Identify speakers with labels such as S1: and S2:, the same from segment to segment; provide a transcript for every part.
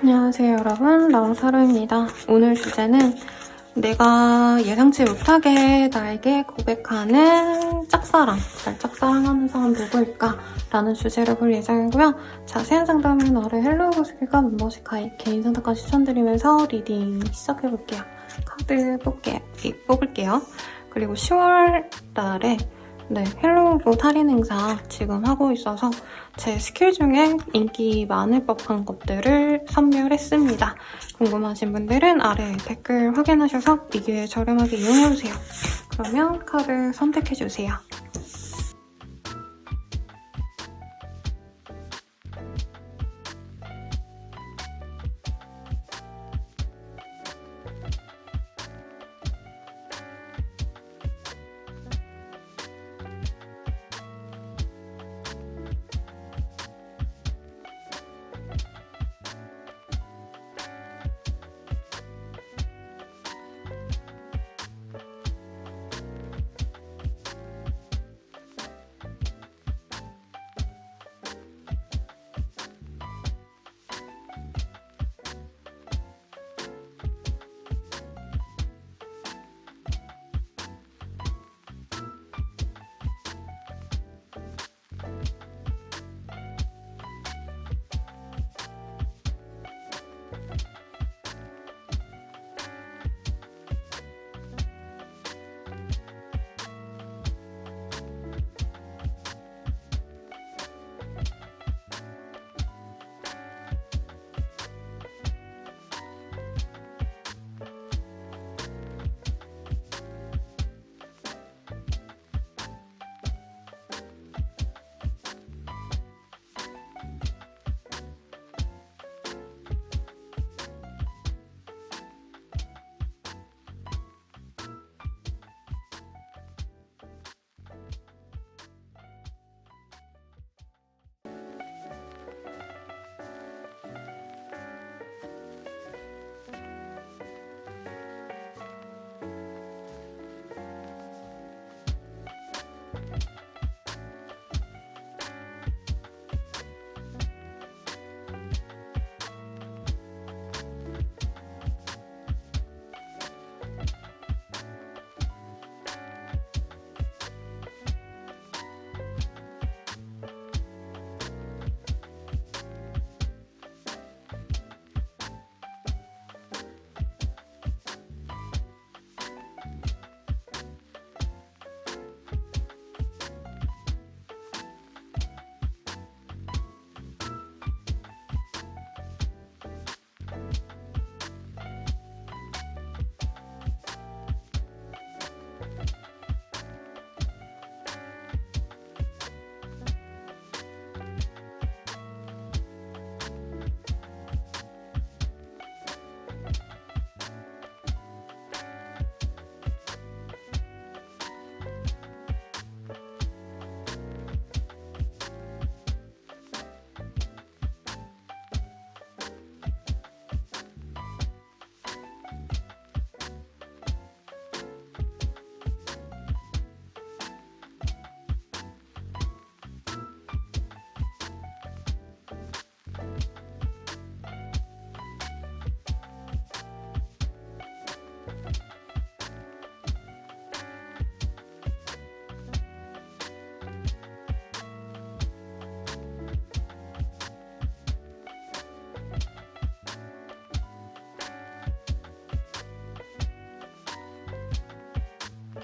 S1: 안녕하세요 여러분, 나우사루입니다. 오늘 주제는 내가 예상치 못하게 나에게 고백하는 짝사랑, 날 짝사랑하는 사람 누구일까? 라는 주제를 볼 예정이고요. 자세한 상담은 아래 헬로우 보스킬과 멤버십 가입, 개인 상담까지 추천드리면서 리딩 시작해볼게요. 카드 뽑을게요. 그리고 10월 달에 헬로우봇 할인 행사 지금 하고 있어서 제 스킬 중에 인기 많을 법한 것들을 선별했습니다. 궁금하신 분들은 아래 댓글 확인하셔서 이 기회에 저렴하게 이용해주세요. 그러면 카드 선택해주세요.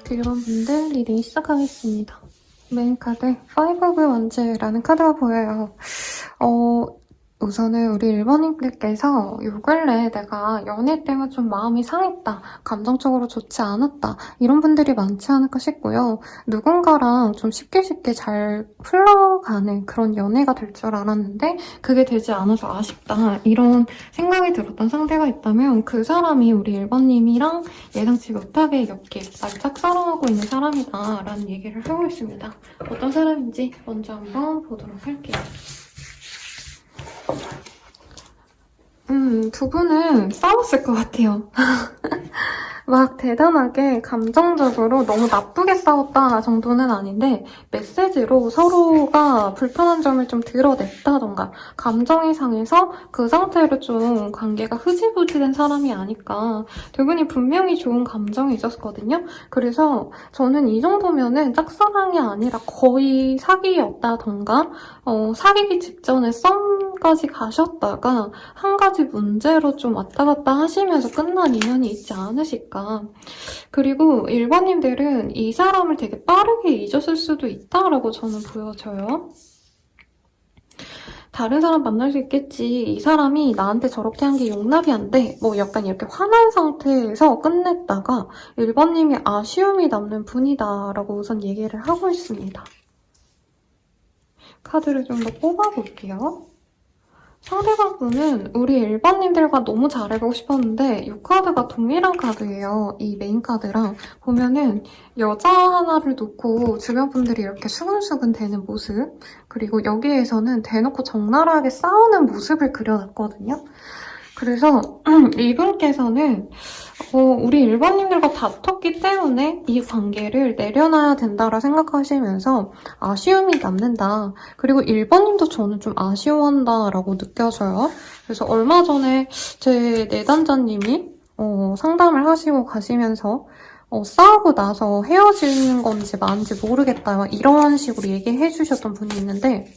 S1: 그리고 분들 리딩 시작하겠습니다. 메인 카드 5 of Wands라는 카드가 보여요. 우선은 우리 1번님들께서 요 근래 내가 연애 때문에 좀 마음이 상했다, 감정적으로 좋지 않았다, 이런 분들이 많지 않을까 싶고요. 누군가랑 좀 쉽게 잘 흘러가는 그런 연애가 될 줄 알았는데 그게 되지 않아서 아쉽다, 이런 생각이 들었던 상대가 있다면 그 사람이 우리 1번님이랑 예상치 못하게 이렇게 날 짝사랑하고 있는 사람이다 라는 얘기를 하고 있습니다. 어떤 사람인지 먼저 한번 보도록 할게요. 두 분은 싸웠을 것 같아요. 막 대단하게 감정적으로 너무 나쁘게 싸웠다 정도는 아닌데 메시지로 서로가 불편한 점을 좀 드러냈다던가 감정이 상해서 그 상태로 좀 관계가 흐지부지 된 사람이 아닐까. 두 분이 분명히 좋은 감정이 있었거든요. 그래서 저는 이 정도면은 짝사랑이 아니라 거의 사기였다던가 사귀기 직전에 썸까지 가셨다가 한 가지 문제로 좀 왔다 갔다 하시면서 끝난 인연이 있지 않으실까. 그리고 1번님들은 이 사람을 되게 빠르게 잊었을 수도 있다라고 저는 보여져요. 다른 사람 만날 수 있겠지. 이 사람이 나한테 저렇게 한 게 용납이 안 돼. 뭐 약간 이렇게 화난 상태에서 끝냈다가 1번님이 아쉬움이 남는 분이다라고 우선 얘기를 하고 있습니다. 카드를 좀 더 뽑아볼게요. 상대방 분은 우리 1번님들과 너무 잘해보고 싶었는데 이 카드가 동일한 카드예요. 이 메인 카드랑 보면은 여자 하나를 놓고 주변 분들이 이렇게 수근수근 대는 모습, 그리고 여기에서는 대놓고 적나라하게 싸우는 모습을 그려놨거든요. 그래서 이분께서는 우리 1번님들과 다퉜기 때문에 이 관계를 내려놔야 된다라 생각하시면서 아쉬움이 남는다. 그리고 1번님도 저는 좀 아쉬워한다라고 느껴져요. 그래서 얼마 전에 제 내담자님이 상담을 하시고 가시면서 싸우고 나서 헤어지는 건지 마인지 모르겠다 이런 식으로 얘기해 주셨던 분이 있는데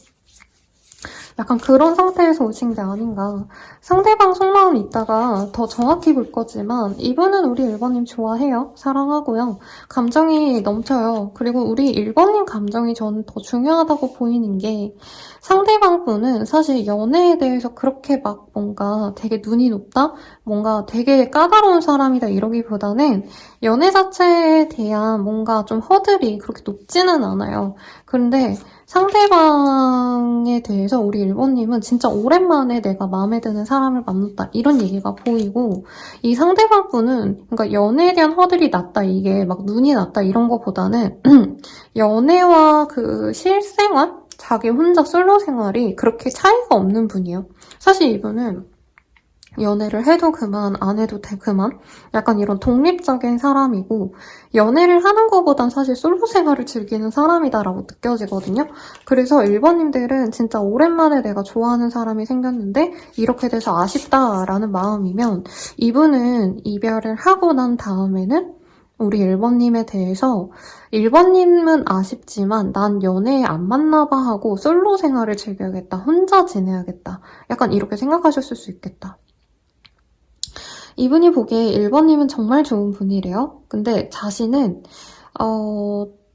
S1: 약간 그런 상태에서 오신 게 아닌가. 상대방 속마음 이따가 더 정확히 볼 거지만 이분은 우리 1번님 좋아해요. 사랑하고요. 감정이 넘쳐요. 그리고 우리 1번님 감정이 저는 더 중요하다고 보이는 게 상대방 분은 사실 연애에 대해서 그렇게 막 뭔가 되게 눈이 높다? 뭔가 되게 까다로운 사람이다 이러기보다는 연애 자체에 대한 뭔가 좀 허들이 그렇게 높지는 않아요. 그런데 상대방에 대해서 우리 1번님은 진짜 오랜만에 내가 마음에 드는 사람을 만났다 이런 얘기가 보이고 이 상대방 분은 그러니까 연애에 대한 허들이 낮다 이게 막 눈이 낮다 이런 거보다는 연애와 그 실생활? 자기 혼자 솔로 생활이 그렇게 차이가 없는 분이에요. 사실 이분은 연애를 해도 그만, 안 해도 그만? 약간 이런 독립적인 사람이고 연애를 하는 것보단 사실 솔로 생활을 즐기는 사람이다라고 느껴지거든요. 그래서 1번님들은 진짜 오랜만에 내가 좋아하는 사람이 생겼는데 이렇게 돼서 아쉽다라는 마음이면 이분은 이별을 하고 난 다음에는 우리 1번님에 대해서 1번님은 아쉽지만 난 연애에 안 맞나봐 하고 솔로 생활을 즐겨야겠다. 혼자 지내야겠다. 약간 이렇게 생각하셨을 수 있겠다. 이분이 보기에 1번님은 정말 좋은 분이래요. 근데 자신은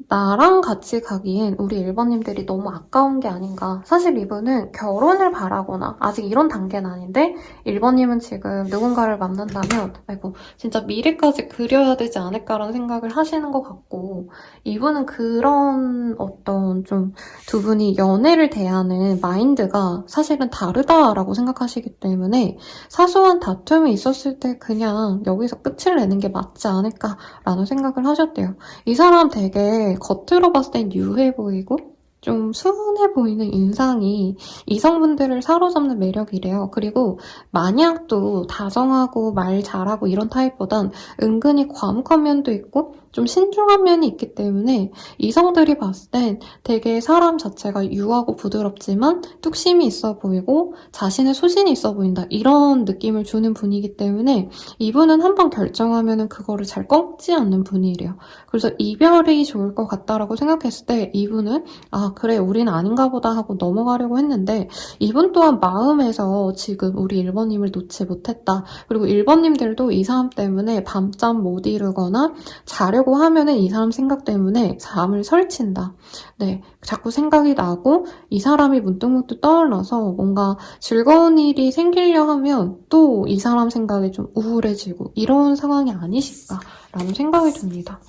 S1: 나랑 같이 가기엔 우리 1번님들이 너무 아까운 게 아닌가. 사실 이분은 결혼을 바라거나 아직 이런 단계는 아닌데 1번님은 지금 누군가를 만난다면 아이고 진짜 미래까지 그려야 되지 않을까라는 생각을 하시는 것 같고 이분은 그런 어떤 좀 두 분이 연애를 대하는 마인드가 사실은 다르다라고 생각하시기 때문에 사소한 다툼이 있었을 때 그냥 여기서 끝을 내는 게 맞지 않을까라는 생각을 하셨대요. 이 사람 되게 겉으로 봤을 땐 유해 보이고 좀 순해 보이는 인상이 이성분들을 사로잡는 매력이래요. 그리고 마냥 또 다정하고 말 잘하고 이런 타입보단 은근히 과묵한 면도 있고 좀 신중한 면이 있기 때문에 이성들이 봤을 땐 되게 사람 자체가 유하고 부드럽지만 뚝심이 있어 보이고 자신의 소신이 있어 보인다. 이런 느낌을 주는 분이기 때문에 이분은 한번 결정하면 그거를 잘 꺾지 않는 분이래요. 그래서 이별이 좋을 것 같다라고 생각했을 때 이분은 아 그래 우린 아닌가 보다 하고 넘어가려고 했는데 이분 또한 마음에서 지금 우리 1번님을 놓지 못했다. 그리고 1번님들도 이 사람 때문에 밤잠 못 이루거나 자려고 하면은 이 사람 생각 때문에 잠을 설친다. 네, 자꾸 생각이 나고 이 사람이 문득문득 떠올라서 뭔가 즐거운 일이 생기려 하면 또 이 사람 생각이 좀 우울해지고 이런 상황이 아니실까라는 생각이 듭니다.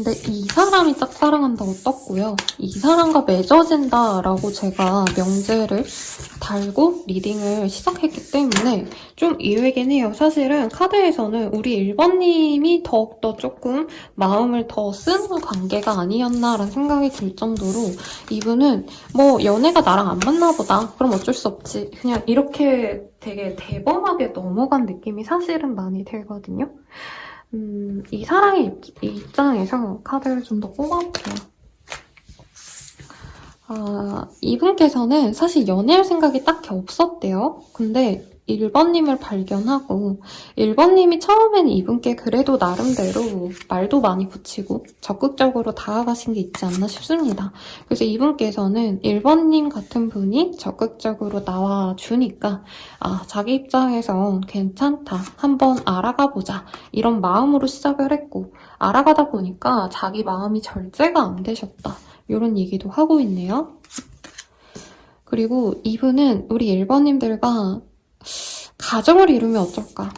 S1: 근데 이 사람이 짝사랑한다고 떴고요. 이 사람과 맺어진다라고 제가 명제를 달고 리딩을 시작했기 때문에 좀 의외긴 해요. 사실은 카드에서는 우리 1번님이 더욱더 조금 마음을 더 쓴 관계가 아니었나라는 생각이 들 정도로 이분은 뭐 연애가 나랑 안 맞나 보다. 그럼 어쩔 수 없지. 그냥 이렇게 되게 대범하게 넘어간 느낌이 사실은 많이 들거든요. 이 사랑의 입장에서 카드를 좀 더 뽑아볼게요. 이분께서는 사실 연애할 생각이 딱히 없었대요. 근데 1번님을 발견하고 1번님이 처음엔 이분께 그래도 나름대로 말도 많이 붙이고 적극적으로 다가가신 게 있지 않나 싶습니다. 그래서 이분께서는 1번님 같은 분이 적극적으로 나와주니까 자기 입장에선 괜찮다. 한번 알아가 보자. 이런 마음으로 시작을 했고 알아가다 보니까 자기 마음이 절제가 안 되셨다. 이런 얘기도 하고 있네요. 그리고 이분은 우리 1번님들과 가정을 이루면 어쩔까?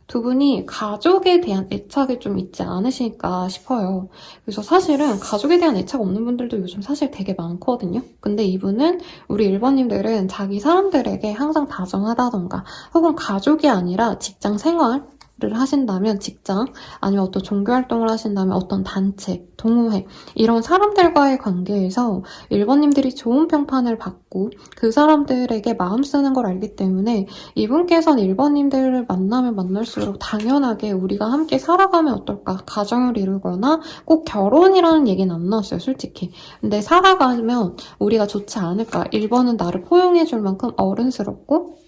S1: 두 분이 가족에 대한 애착이 좀 있지 않으실까 싶어요. 그래서 사실은 가족에 대한 애착 없는 분들도 요즘 사실 되게 많거든요. 근데 이분은 우리 1번님들은 자기 사람들에게 항상 다정하다던가 혹은 가족이 아니라 직장 생활 를 하신다면 직장, 아니면 어떤 종교활동을 하신다면 어떤 단체, 동호회 이런 사람들과의 관계에서 1번님들이 좋은 평판을 받고 그 사람들에게 마음 쓰는 걸 알기 때문에 이분께서는 1번님들을 만나면 만날수록 당연하게 우리가 함께 살아가면 어떨까, 가정을 이루거나 꼭 결혼이라는 얘기는 안 나왔어요, 솔직히. 근데 살아가면 우리가 좋지 않을까. 1번은 나를 포용해줄 만큼 어른스럽고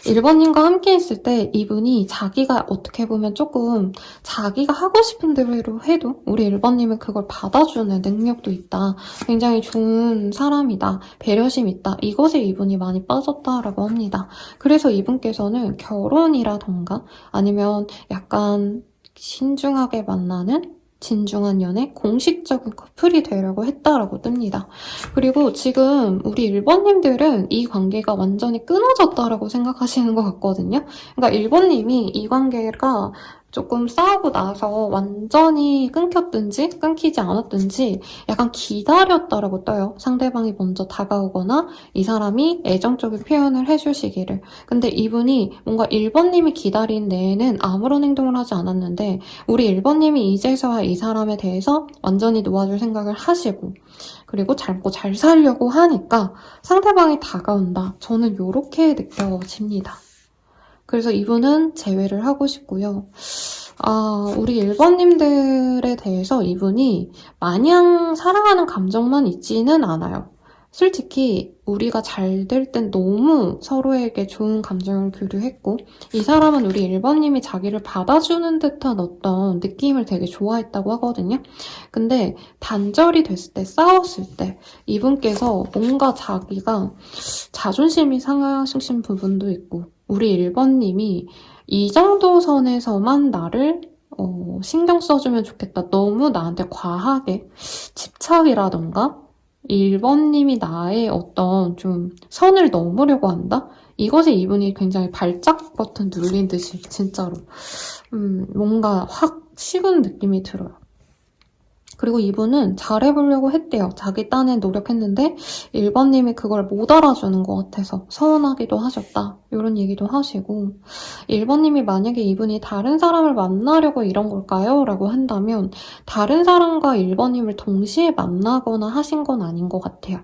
S1: 1번님과 함께 있을 때 이분이 자기가 어떻게 보면 조금 자기가 하고 싶은 대로 해도 우리 1번님은 그걸 받아주는 능력도 있다. 굉장히 좋은 사람이다. 배려심 있다. 이것에 이분이 많이 빠졌다라고 합니다. 그래서 이분께서는 결혼이라던가 아니면 약간 신중하게 만나는 진중한 연애, 공식적인 커플이 되려고 했다라고 뜹니다. 그리고 지금 우리 1번님들은 이 관계가 완전히 끊어졌다라고 생각하시는 것 같거든요. 그러니까 1번님이 이 관계가 조금 싸우고 나서 완전히 끊겼든지 끊기지 않았든지 약간 기다렸다라고 떠요. 상대방이 먼저 다가오거나 이 사람이 애정적인 표현을 해주시기를. 근데 이분이 뭔가 1번님이 기다린 내에는 아무런 행동을 하지 않았는데 우리 1번님이 이제서야 이 사람에 대해서 완전히 놓아줄 생각을 하시고 그리고 잘 살려고 하니까 상대방이 다가온다. 저는 이렇게 느껴집니다. 그래서 이분은 제외를 하고 싶고요. 우리 1번님들에 대해서 이분이 마냥 사랑하는 감정만 있지는 않아요. 솔직히 우리가 잘 될 땐 너무 서로에게 좋은 감정을 교류했고 이 사람은 우리 1번님이 자기를 받아주는 듯한 어떤 느낌을 되게 좋아했다고 하거든요. 근데 단절이 됐을 때, 싸웠을 때 이분께서 뭔가 자기가 자존심이 상하신 부분도 있고 우리 1번님이 이 정도 선에서만 나를 신경 써주면 좋겠다. 너무 나한테 과하게 집착이라던가 1번님이 나의 어떤 좀 선을 넘으려고 한다? 이것에 이분이 굉장히 발작 버튼 눌린 듯이 진짜로 뭔가 확 식은 느낌이 들어요. 그리고 이분은 잘해보려고 했대요. 자기 딴에 노력했는데 1번님이 그걸 못 알아주는 것 같아서 서운하기도 하셨다. 이런 얘기도 하시고 1번님이 만약에 이분이 다른 사람을 만나려고 이런 걸까요? 라고 한다면 다른 사람과 1번님을 동시에 만나거나 하신 건 아닌 것 같아요.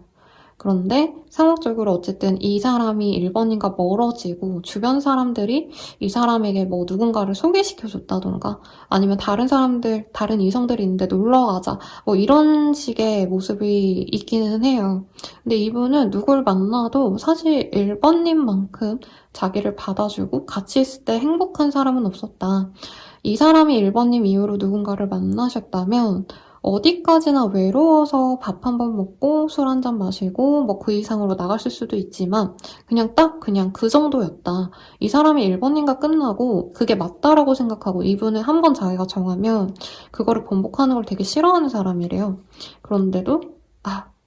S1: 그런데 상황적으로 어쨌든 이 사람이 1번님과 멀어지고 주변 사람들이 이 사람에게 뭐 누군가를 소개시켜줬다던가 아니면 다른 사람들, 다른 이성들이 있는데 놀러가자 뭐 이런 식의 모습이 있기는 해요. 근데 이분은 누굴 만나도 사실 1번님만큼 자기를 받아주고 같이 있을 때 행복한 사람은 없었다. 이 사람이 1번님 이후로 누군가를 만나셨다면 어디까지나 외로워서 밥 한 번 먹고 술 한 잔 마시고 뭐 그 이상으로 나갔을 수도 있지만 그냥 그 정도였다. 이 사람이 1번님과 끝나고 그게 맞다라고 생각하고 이분은 한 번 자기가 정하면 그거를 번복하는 걸 되게 싫어하는 사람이래요. 그런데도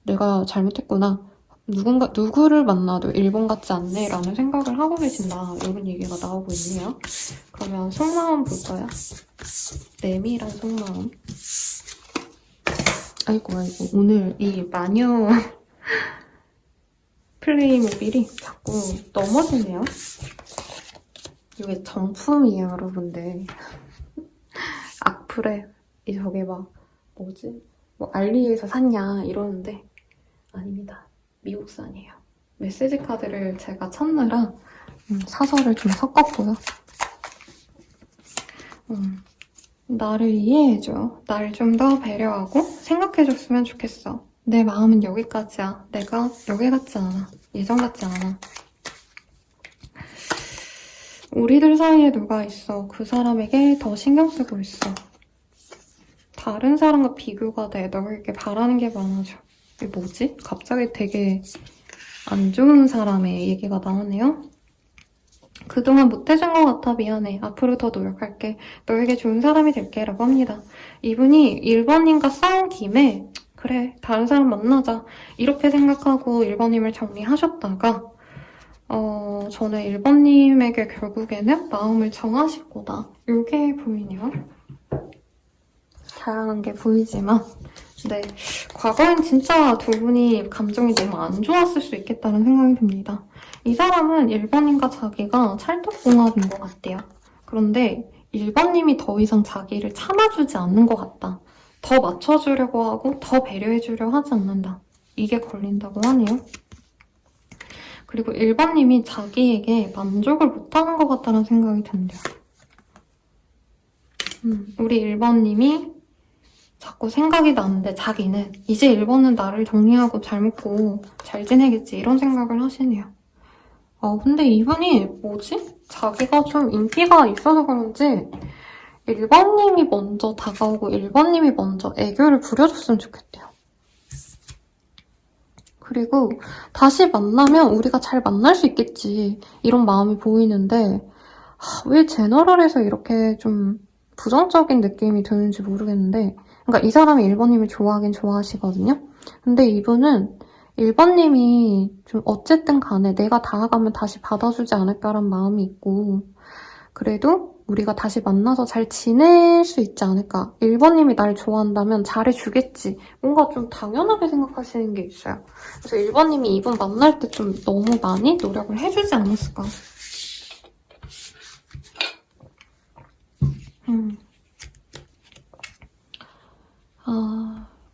S1: 내가 잘못했구나. 누구를 만나도 일본 같지 않네 라는 생각을 하고 계신다. 이런 얘기가 나오고 있네요. 그러면 속마음 볼까요? 내밀한 속마음. 아이고 오늘 이 마녀 플레이모빌이 자꾸 넘어지네요. 이게 정품이에요, 여러분들. 악플에 저게 막 뭐지? 뭐 알리에서 샀냐 이러는데 아닙니다. 미국산이에요. 메시지 카드를 제가 찾느라 사설을 좀 섞었고요. 나를 이해해줘. 날 좀 더 배려하고 생각해줬으면 좋겠어. 내 마음은 여기까지야. 내가 여기 같지 않아. 예전 같지 않아. 우리들 사이에 누가 있어. 그 사람에게 더 신경 쓰고 있어. 다른 사람과 비교가 돼. 너에게 바라는 게 많아져. 이게 뭐지? 갑자기 되게 안 좋은 사람의 얘기가 나오네요. 그동안 못해준 것 같아. 미안해. 앞으로 더 노력할게. 너에게 좋은 사람이 될게. 라고 합니다. 이분이 1번님과 싸운 김에 그래, 다른 사람 만나자. 이렇게 생각하고 1번님을 정리하셨다가 저는 1번님에게 결국에는 마음을 정하실 거다. 이게 보이네요. 다양한 게 보이지만 네, 과거엔 진짜 두 분이 감정이 너무 안 좋았을 수 있겠다는 생각이 듭니다. 이 사람은 1번님과 자기가 찰떡궁합인 것 같대요. 그런데 1번님이 더 이상 자기를 참아주지 않는 것 같다. 더 맞춰주려고 하고 더 배려해주려 하지 않는다. 이게 걸린다고 하네요. 그리고 1번님이 자기에게 만족을 못하는 것 같다는 생각이 든대요. 우리 1번님이 자꾸 생각이 나는데 자기는 이제 1번은 나를 정리하고 잘 먹고 잘 지내겠지 이런 생각을 하시네요. 근데 이분이 뭐지? 자기가 좀 인기가 있어서 그런지 1번님이 먼저 다가오고 1번님이 먼저 애교를 부려줬으면 좋겠대요. 그리고 다시 만나면 우리가 잘 만날 수 있겠지 이런 마음이 보이는데 왜 제너럴에서 이렇게 좀 부정적인 느낌이 드는지 모르겠는데 그러니까 이 사람이 1번님을 좋아하긴 좋아하시거든요. 근데 이분은 1번님이 좀 어쨌든 간에 내가 다가가면 다시 받아주지 않을까라는 마음이 있고 그래도 우리가 다시 만나서 잘 지낼 수 있지 않을까. 1번님이 날 좋아한다면 잘해주겠지. 뭔가 좀 당연하게 생각하시는 게 있어요. 그래서 1번님이 이분 만날 때 좀 너무 많이 노력을 해주지 않았을까.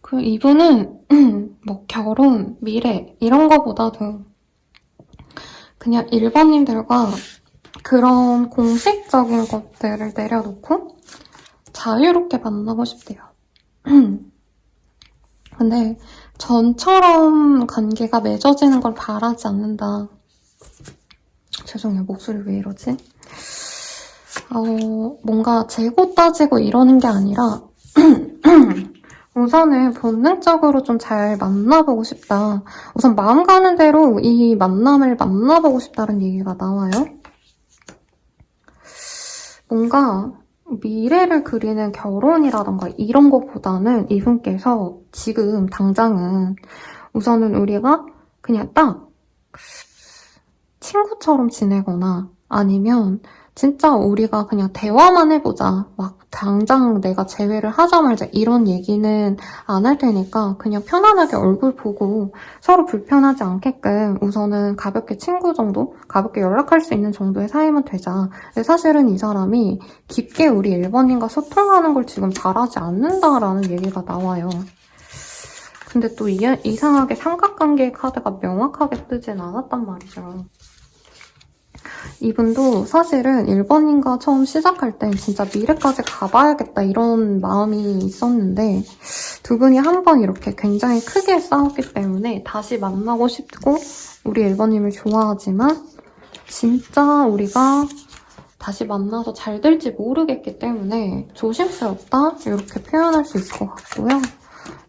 S1: 그 이분은 뭐 결혼, 미래 이런 거보다도 그냥 1번님들과 그런 공식적인 것들을 내려놓고 자유롭게 만나고 싶대요. 근데 전처럼 관계가 맺어지는 걸 바라지 않는다. 죄송해요. 목소리 왜 이러지? 뭔가 재고 따지고 이러는 게 아니라 우선은 본능적으로 좀 잘 만나보고 싶다. 우선 마음 가는 대로 이 만남을 만나보고 싶다는 얘기가 나와요. 뭔가 미래를 그리는 결혼이라던가 이런 것보다는 이분께서 지금 당장은 우선은 우리가 그냥 딱 친구처럼 지내거나 아니면 진짜 우리가 그냥 대화만 해보자. 막 당장 내가 재회를 하자 말자 이런 얘기는 안 할 테니까 그냥 편안하게 얼굴 보고 서로 불편하지 않게끔 우선은 가볍게 친구 정도? 가볍게 연락할 수 있는 정도의 사이면 되자. 근데 사실은 이 사람이 깊게 우리 1번님과 소통하는 걸 지금 바라지 않는다라는 얘기가 나와요. 근데 또 이상하게 삼각관계의 카드가 명확하게 뜨진 않았단 말이죠. 이분도 사실은 1번님과 처음 시작할 땐 진짜 미래까지 가봐야겠다 이런 마음이 있었는데 두 분이 한 번 이렇게 굉장히 크게 싸웠기 때문에 다시 만나고 싶고 우리 1번님을 좋아하지만 진짜 우리가 다시 만나서 잘 될지 모르겠기 때문에 조심스럽다 이렇게 표현할 수 있을 것 같고요.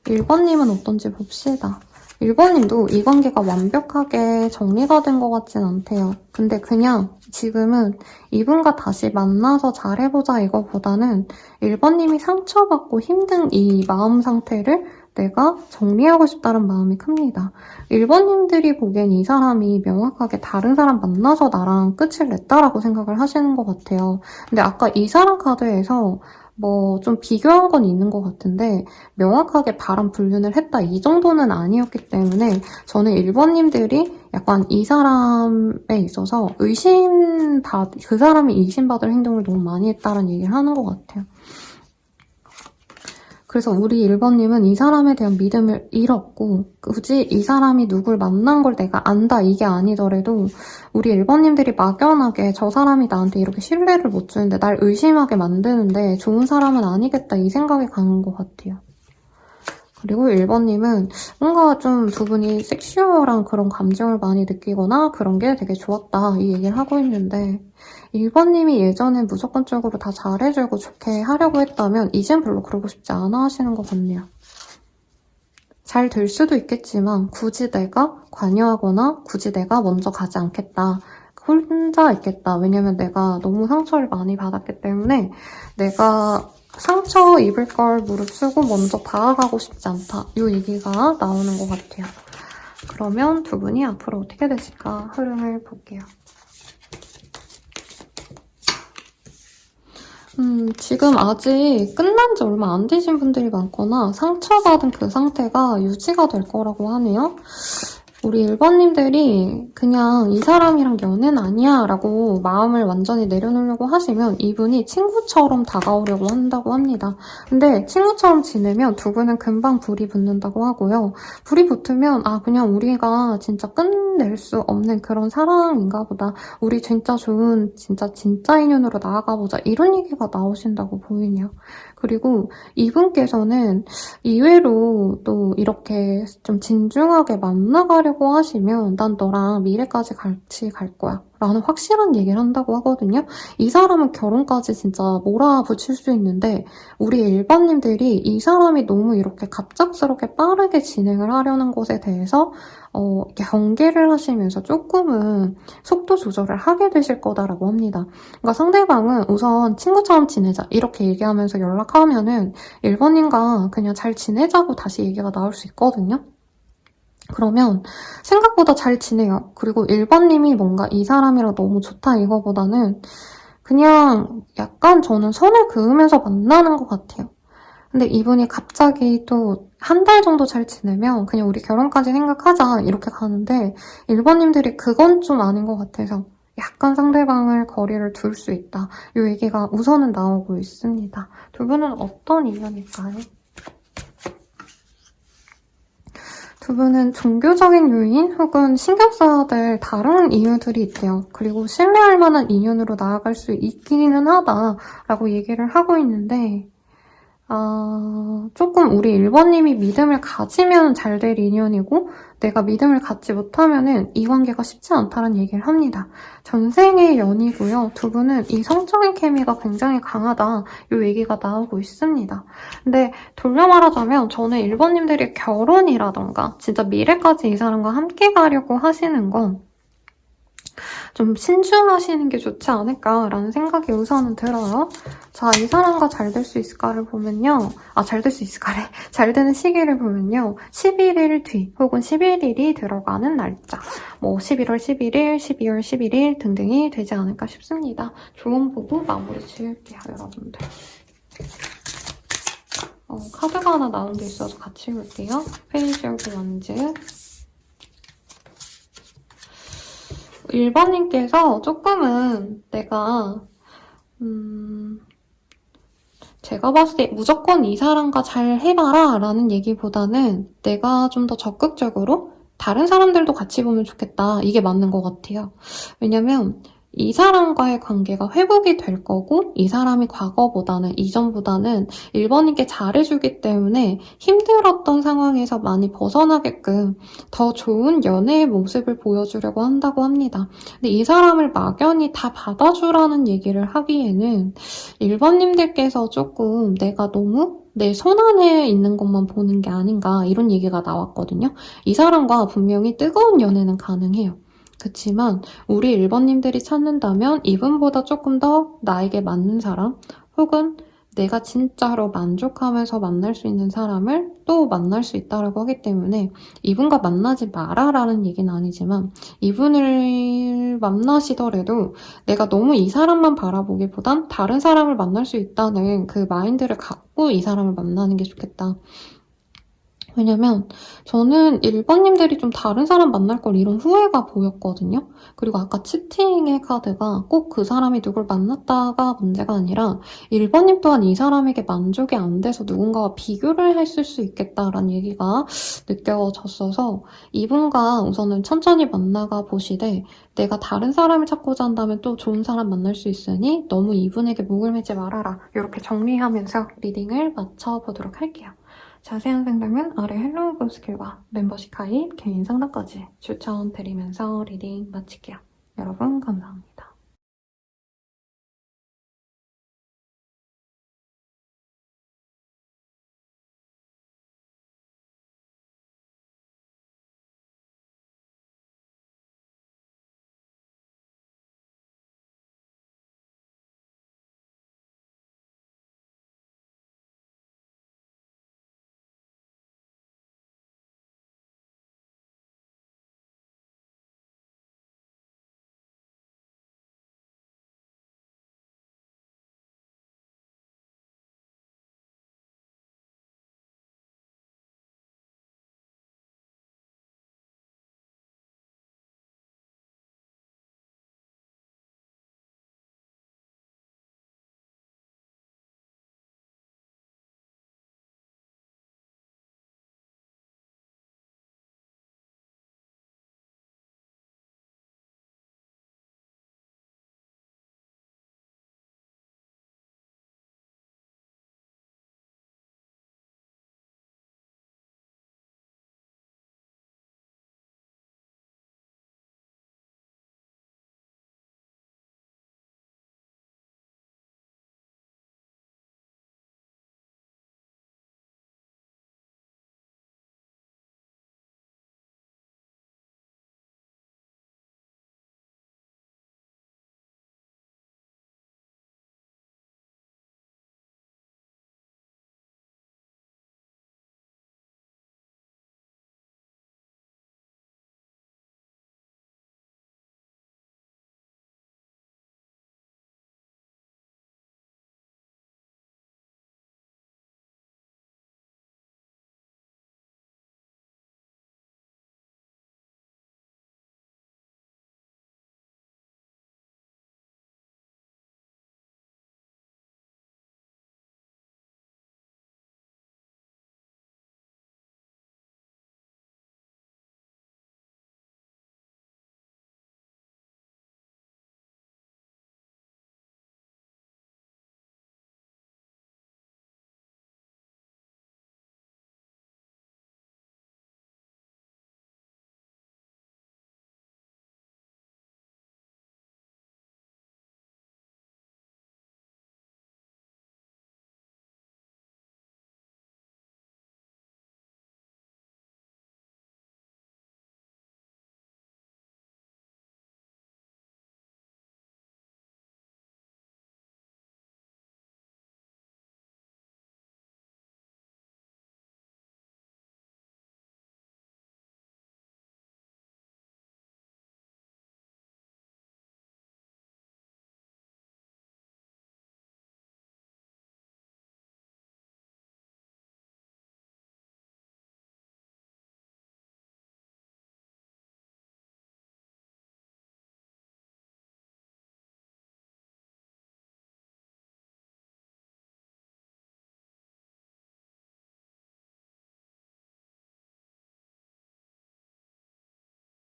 S1: 1번님은 어떤지 봅시다. 1번님도 이 관계가 완벽하게 정리가 된 것 같진 않대요. 근데 그냥 지금은 이분과 다시 만나서 잘해보자 이거보다는 1번님이 상처받고 힘든 이 마음 상태를 내가 정리하고 싶다는 마음이 큽니다. 1번님들이 보기엔 이 사람이 명확하게 다른 사람 만나서 나랑 끝을 냈다라고 생각을 하시는 것 같아요. 근데 아까 이 사람 카드에서 뭐 좀 비교한 건 있는 것 같은데 명확하게 바람 불륜을 했다 이 정도는 아니었기 때문에 저는 1번님들이 약간 이 사람에 있어서 그 사람이 의심받을 행동을 너무 많이 했다는 얘기를 하는 것 같아요. 그래서 우리 1번님은 이 사람에 대한 믿음을 잃었고 굳이 이 사람이 누굴 만난 걸 내가 안다 이게 아니더라도 우리 1번님들이 막연하게 저 사람이 나한테 이렇게 신뢰를 못 주는데 날 의심하게 만드는데 좋은 사람은 아니겠다 이 생각이 가는 것 같아요. 그리고 1번님은 뭔가 좀 두 분이 섹슈얼한 그런 감정을 많이 느끼거나 그런 게 되게 좋았다 이 얘기를 하고 있는데 1번님이 예전엔 무조건적으로 다 잘해주고 좋게 하려고 했다면 이젠 별로 그러고 싶지 않아 하시는 것 같네요. 잘 될 수도 있겠지만 굳이 내가 관여하거나 굳이 내가 먼저 가지 않겠다. 혼자 있겠다. 왜냐면 내가 너무 상처를 많이 받았기 때문에 내가 상처 입을 걸 무릅쓰고 먼저 다가가고 싶지 않다. 이 얘기가 나오는 것 같아요. 그러면 두 분이 앞으로 어떻게 되실까 흐름을 볼게요. 지금 아직 끝난 지 얼마 안 되신 분들이 많거나 상처받은 그 상태가 유지가 될 거라고 하네요. 우리 1번님들이 그냥 이 사람이랑 연애는 아니야 라고 마음을 완전히 내려놓으려고 하시면 이분이 친구처럼 다가오려고 한다고 합니다. 근데 친구처럼 지내면 두 분은 금방 불이 붙는다고 하고요. 불이 붙으면 그냥 우리가 진짜 끝낼 수 없는 그런 사랑인가 보다. 우리 진짜 좋은 진짜 인연으로 나아가보자 이런 얘기가 나오신다고 보이네요. 그리고 이분께서는 이외로 또 이렇게 좀 진중하게 만나가려고 하시면 난 너랑 미래까지 같이 갈 거야 라는 확실한 얘기를 한다고 하거든요. 이 사람은 결혼까지 진짜 몰아붙일 수 있는데 우리 1번님들이 이 사람이 너무 이렇게 갑작스럽게 빠르게 진행을 하려는 것에 대해서 경계를 하시면서 조금은 속도 조절을 하게 되실 거다라고 합니다. 그러니까 상대방은 우선 친구처럼 지내자 이렇게 얘기하면서 연락하면은 1번님과 그냥 잘 지내자고 다시 얘기가 나올 수 있거든요. 그러면 생각보다 잘 지내요. 그리고 1번님이 뭔가 이 사람이랑 너무 좋다 이거보다는 그냥 약간 저는 선을 그으면서 만나는 것 같아요. 근데 이분이 갑자기 또 한 달 정도 잘 지내면 그냥 우리 결혼까지 생각하자 이렇게 가는데 1번님들이 그건 좀 아닌 것 같아서 약간 상대방을 거리를 둘 수 있다. 이 얘기가 우선은 나오고 있습니다. 두 분은 어떤 인연일까요? 두 분은 종교적인 요인 혹은 신경 써야 될 다른 이유들이 있대요. 그리고 신뢰할 만한 인연으로 나아갈 수 있기는 하다라고 얘기를 하고 있는데 조금 우리 1번님이 믿음을 가지면 잘 될 인연이고 내가 믿음을 갖지 못하면은 이 관계가 쉽지 않다는 얘기를 합니다. 전생의 연이고요. 두 분은 이 성적인 케미가 굉장히 강하다. 이 얘기가 나오고 있습니다. 근데 돌려 말하자면 저는 1번님들이 결혼이라던가 진짜 미래까지 이 사람과 함께 가려고 하시는 건 좀 신중하시는 게 좋지 않을까라는 생각이 우선은 들어요. 자, 이 사람과 잘 될 수 있을까를 보면요. 잘 될 수 있을까래? 잘 되는 시기를 보면요. 11일 뒤 혹은 11일이 들어가는 날짜. 뭐 11월 11일, 12월 11일 등등이 되지 않을까 싶습니다. 조언 보고 마무리 지을게요, 여러분들. 카드가 하나 나온 게 있어서 같이 볼게요. 페이지 오브 원즈. 1번님께서 조금은 내가 제가 봤을 때 무조건 이 사람과 잘 해봐라 라는 얘기보다는 내가 좀 더 적극적으로 다른 사람들도 같이 보면 좋겠다. 이게 맞는 것 같아요. 왜냐면 이 사람과의 관계가 회복이 될 거고 이 사람이 과거보다는 이전보다는 1번님께 잘해주기 때문에 힘들었던 상황에서 많이 벗어나게끔 더 좋은 연애의 모습을 보여주려고 한다고 합니다. 근데 이 사람을 막연히 다 받아주라는 얘기를 하기에는 1번님들께서 조금 내가 너무 내 손안에 있는 것만 보는 게 아닌가 이런 얘기가 나왔거든요. 이 사람과 분명히 뜨거운 연애는 가능해요. 그치만 우리 1번님들이 찾는다면 이분보다 조금 더 나에게 맞는 사람 혹은 내가 진짜로 만족하면서 만날 수 있는 사람을 또 만날 수 있다고 하기 때문에 이분과 만나지 마라라는 얘기는 아니지만 이분을 만나시더라도 내가 너무 이 사람만 바라보기보단 다른 사람을 만날 수 있다는 그 마인드를 갖고 이 사람을 만나는 게 좋겠다. 왜냐면 저는 1번님들이 좀 다른 사람 만날 걸 이런 후회가 보였거든요. 그리고 아까 치팅의 카드가 꼭 그 사람이 누굴 만났다가 문제가 아니라 1번님 또한 이 사람에게 만족이 안 돼서 누군가와 비교를 했을 수 있겠다라는 얘기가 느껴졌어서 이분과 우선은 천천히 만나가 보시되 내가 다른 사람을 찾고자 한다면 또 좋은 사람 만날 수 있으니 너무 이분에게 목을 매지 말아라. 이렇게 정리하면서 리딩을 마쳐보도록 할게요. 자세한 상담은 아래 헬로우 보스킬과 멤버십 가입, 개인 상담까지 추천드리면서 리딩 마칠게요. 여러분 감사합니다.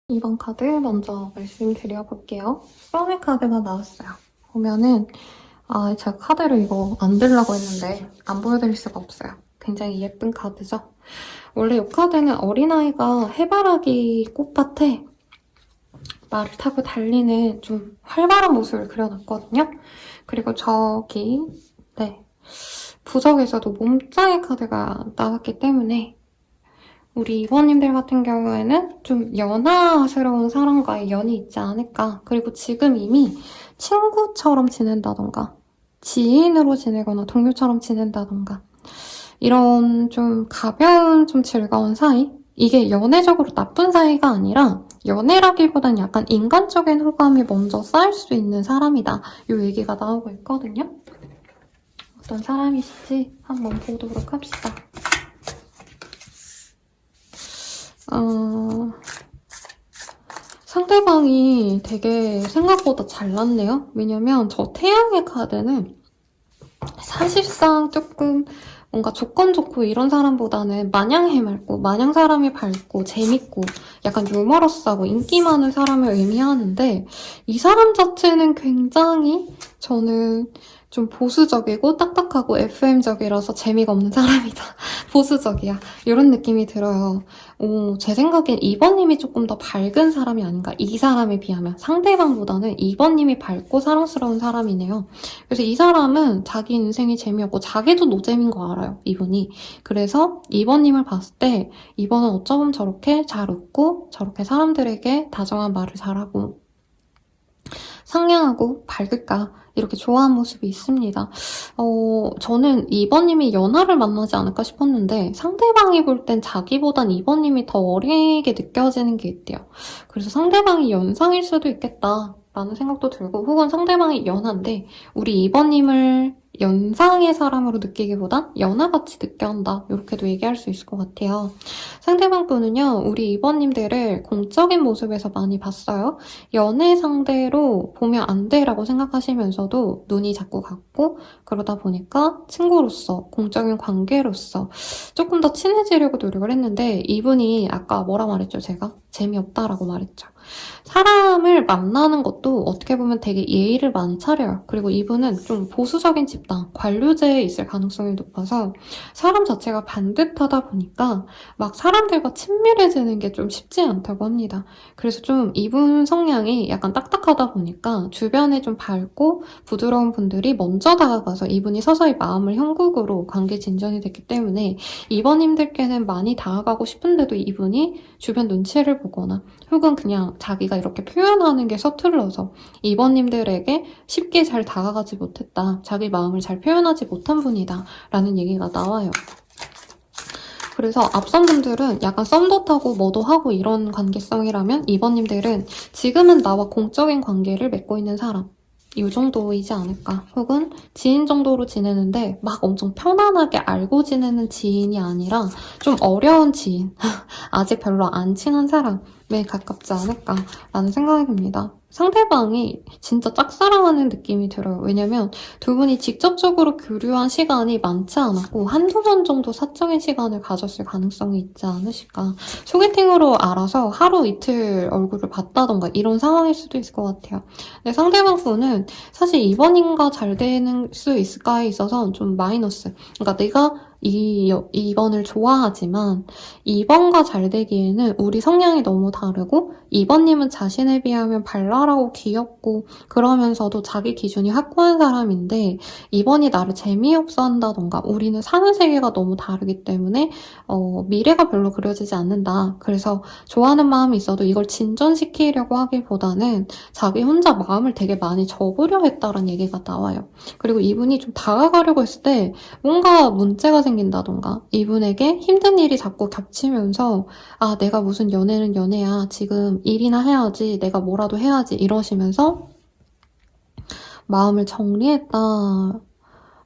S1: 이번 카드 먼저 말씀드려볼게요. 수원의 카드가 나왔어요. 보면은 제가 카드를 이거 안 들려고 했는데 안 보여드릴 수가 없어요. 굉장히 예쁜 카드죠? 원래 이 카드는 어린아이가 해바라기 꽃밭에 말을 타고 달리는 좀 활발한 모습을 그려놨거든요. 그리고 저기 부적에서도 몸짱의 카드가 나왔기 때문에 우리 2번님들 같은 경우에는 좀 연하스러운 사람과의 연이 있지 않을까. 그리고 지금 이미 친구처럼 지낸다던가 지인으로 지내거나 동료처럼 지낸다던가 이런 좀 가벼운 좀 즐거운 사이? 이게 연애적으로 나쁜 사이가 아니라 연애라기보단 약간 인간적인 호감이 먼저 쌓일 수 있는 사람이다. 이 얘기가 나오고 있거든요. 어떤 사람이실지 한번 보도록 합시다. 상대방이 되게 생각보다 잘났네요. 왜냐면 저 태양의 카드는 사실상 조금 뭔가 조건 좋고 이런 사람보다는 마냥 해맑고 마냥 사람이 밝고 재밌고 약간 유머러스하고 인기 많은 사람을 의미하는데 이 사람 자체는 굉장히 저는 좀 보수적이고 딱딱하고 FM적이라서 재미가 없는 사람이다. 보수적이야. 이런 느낌이 들어요. 제 생각엔 2번님이 조금 더 밝은 사람이 아닌가. 이 사람에 비하면 상대방보다는 2번님이 밝고 사랑스러운 사람이네요. 그래서 이 사람은 자기 인생이 재미없고 자기도 노잼인 거 알아요. 이분이. 그래서 2번님을 봤을 때 2번은 어쩌면 저렇게 잘 웃고 저렇게 사람들에게 다정한 말을 잘하고 상냥하고 밝을까 이렇게 좋아하는 모습이 있습니다. 저는 2번님이 연하를 만나지 않을까 싶었는데 상대방이 볼 땐 자기보단 2번님이 더 어리게 느껴지는 게 있대요. 그래서 상대방이 연상일 수도 있겠다 라는 생각도 들고 혹은 상대방이 연하인데 우리 2번님을 연상의 사람으로 느끼기보단 연하같이 느껴한다 이렇게도 얘기할 수 있을 것 같아요. 상대방 분은요 우리 2번님들을 공적인 모습에서 많이 봤어요. 연애 상대로 보면 안 돼라고 생각하시면서도 눈이 자꾸 갔고 그러다 보니까 친구로서 공적인 관계로서 조금 더 친해지려고 노력을 했는데 이분이 아까 뭐라 말했죠 제가? 재미없다라고 말했죠. 사람을 만나는 것도 어떻게 보면 되게 예의를 많이 차려요. 그리고 이분은 좀 보수적인 집단, 관료제에 있을 가능성이 높아서 사람 자체가 반듯하다 보니까 막 사람들과 친밀해지는 게 좀 쉽지 않다고 합니다. 그래서 좀 이분 성향이 약간 딱딱하다 보니까 주변에 좀 밝고 부드러운 분들이 먼저 다가가서 이분이 서서히 마음을 형국으로 관계 진전이 됐기 때문에 2번님들께는 많이 다가가고 싶은데도 이분이 주변 눈치를 보거나 혹은 그냥 자기가 이렇게 표현하는 게 서툴러서 2번님들에게 쉽게 잘 다가가지 못했다. 자기 마음을 잘 표현하지 못한 분이다. 라는 얘기가 나와요. 그래서 앞선 분들은 약간 썸도 타고 뭐도 하고 이런 관계성이라면 2번님들은 지금은 나와 공적인 관계를 맺고 있는 사람 이 정도이지 않을까. 혹은 지인 정도로 지내는데 막 엄청 편안하게 알고 지내는 지인이 아니라 좀 어려운 지인, 아직 별로 안 친한 사람에 가깝지 않을까라는 생각이 듭니다. 상대방이 진짜 짝사랑하는 느낌이 들어요. 왜냐면 두 분이 직접적으로 교류한 시간이 많지 않았고 한두 번 정도 사적인 시간을 가졌을 가능성이 있지 않으실까. 소개팅으로 알아서 하루 이틀 얼굴을 봤다던가 이런 상황일 수도 있을 것 같아요. 근데 상대방 분은 사실 2번인가 잘 되는 수 있을까에 있어서 좀 마이너스. 그러니까 내가 2번을 좋아하지만 2번과 잘 되기에는 우리 성향이 너무 다르고 2번님은 자신에 비하면 발랄하고 귀엽고 그러면서도 자기 기준이 확고한 사람인데 2번이 나를 재미없어 한다던가 우리는 사는 세계가 너무 다르기 때문에 미래가 별로 그려지지 않는다. 그래서 좋아하는 마음이 있어도 이걸 진전시키려고 하기보다는 자기 혼자 마음을 되게 많이 접으려 했다는 얘기가 나와요. 그리고 이분이 좀 다가가려고 했을 때 뭔가 문제가 생긴다던가 이분에게 힘든 일이 자꾸 겹치면서 아 내가 무슨 연애는 연애야 지금 일이나 해야지 내가 뭐라도 해야지 이러시면서 마음을 정리했다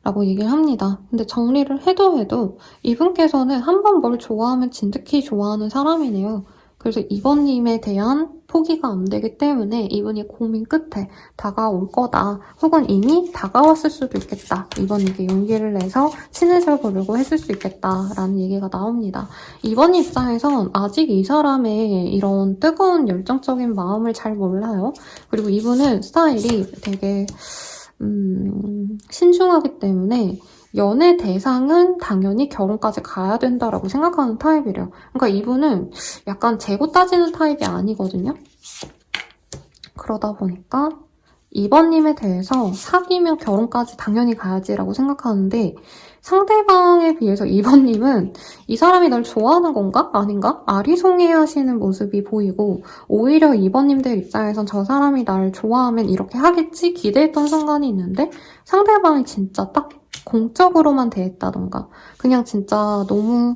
S1: 라고 얘기를 합니다. 근데 정리를 해도 이분께서는 한 번 뭘 좋아하면 진득히 좋아하는 사람이네요. 그래서 2번님에 대한 포기가 안 되기 때문에 이분이 고민 끝에 다가올 거다. 혹은 이미 다가왔을 수도 있겠다. 2번님께 용기를 내서 친해져 보려고 했을 수 있겠다라는 얘기가 나옵니다. 2번 입장에선 아직 이 사람의 이런 뜨거운 열정적인 마음을 잘 몰라요. 그리고 이분은 스타일이 되게 신중하기 때문에 연애 대상은 당연히 결혼까지 가야 된다라고 생각하는 타입이래요. 그러니까 이분은 약간 재고 따지는 타입이 아니거든요. 그러다 보니까 2번님에 대해서 사귀면 결혼까지 당연히 가야지라고 생각하는데 상대방에 비해서 2번님은 이 사람이 날 좋아하는 건가? 아닌가? 아리송해 하시는 모습이 보이고 오히려 2번님들 입장에선 저 사람이 날 좋아하면 이렇게 하겠지? 기대했던 순간이 있는데 상대방이 진짜 딱 공적으로만 대했다던가 그냥 진짜 너무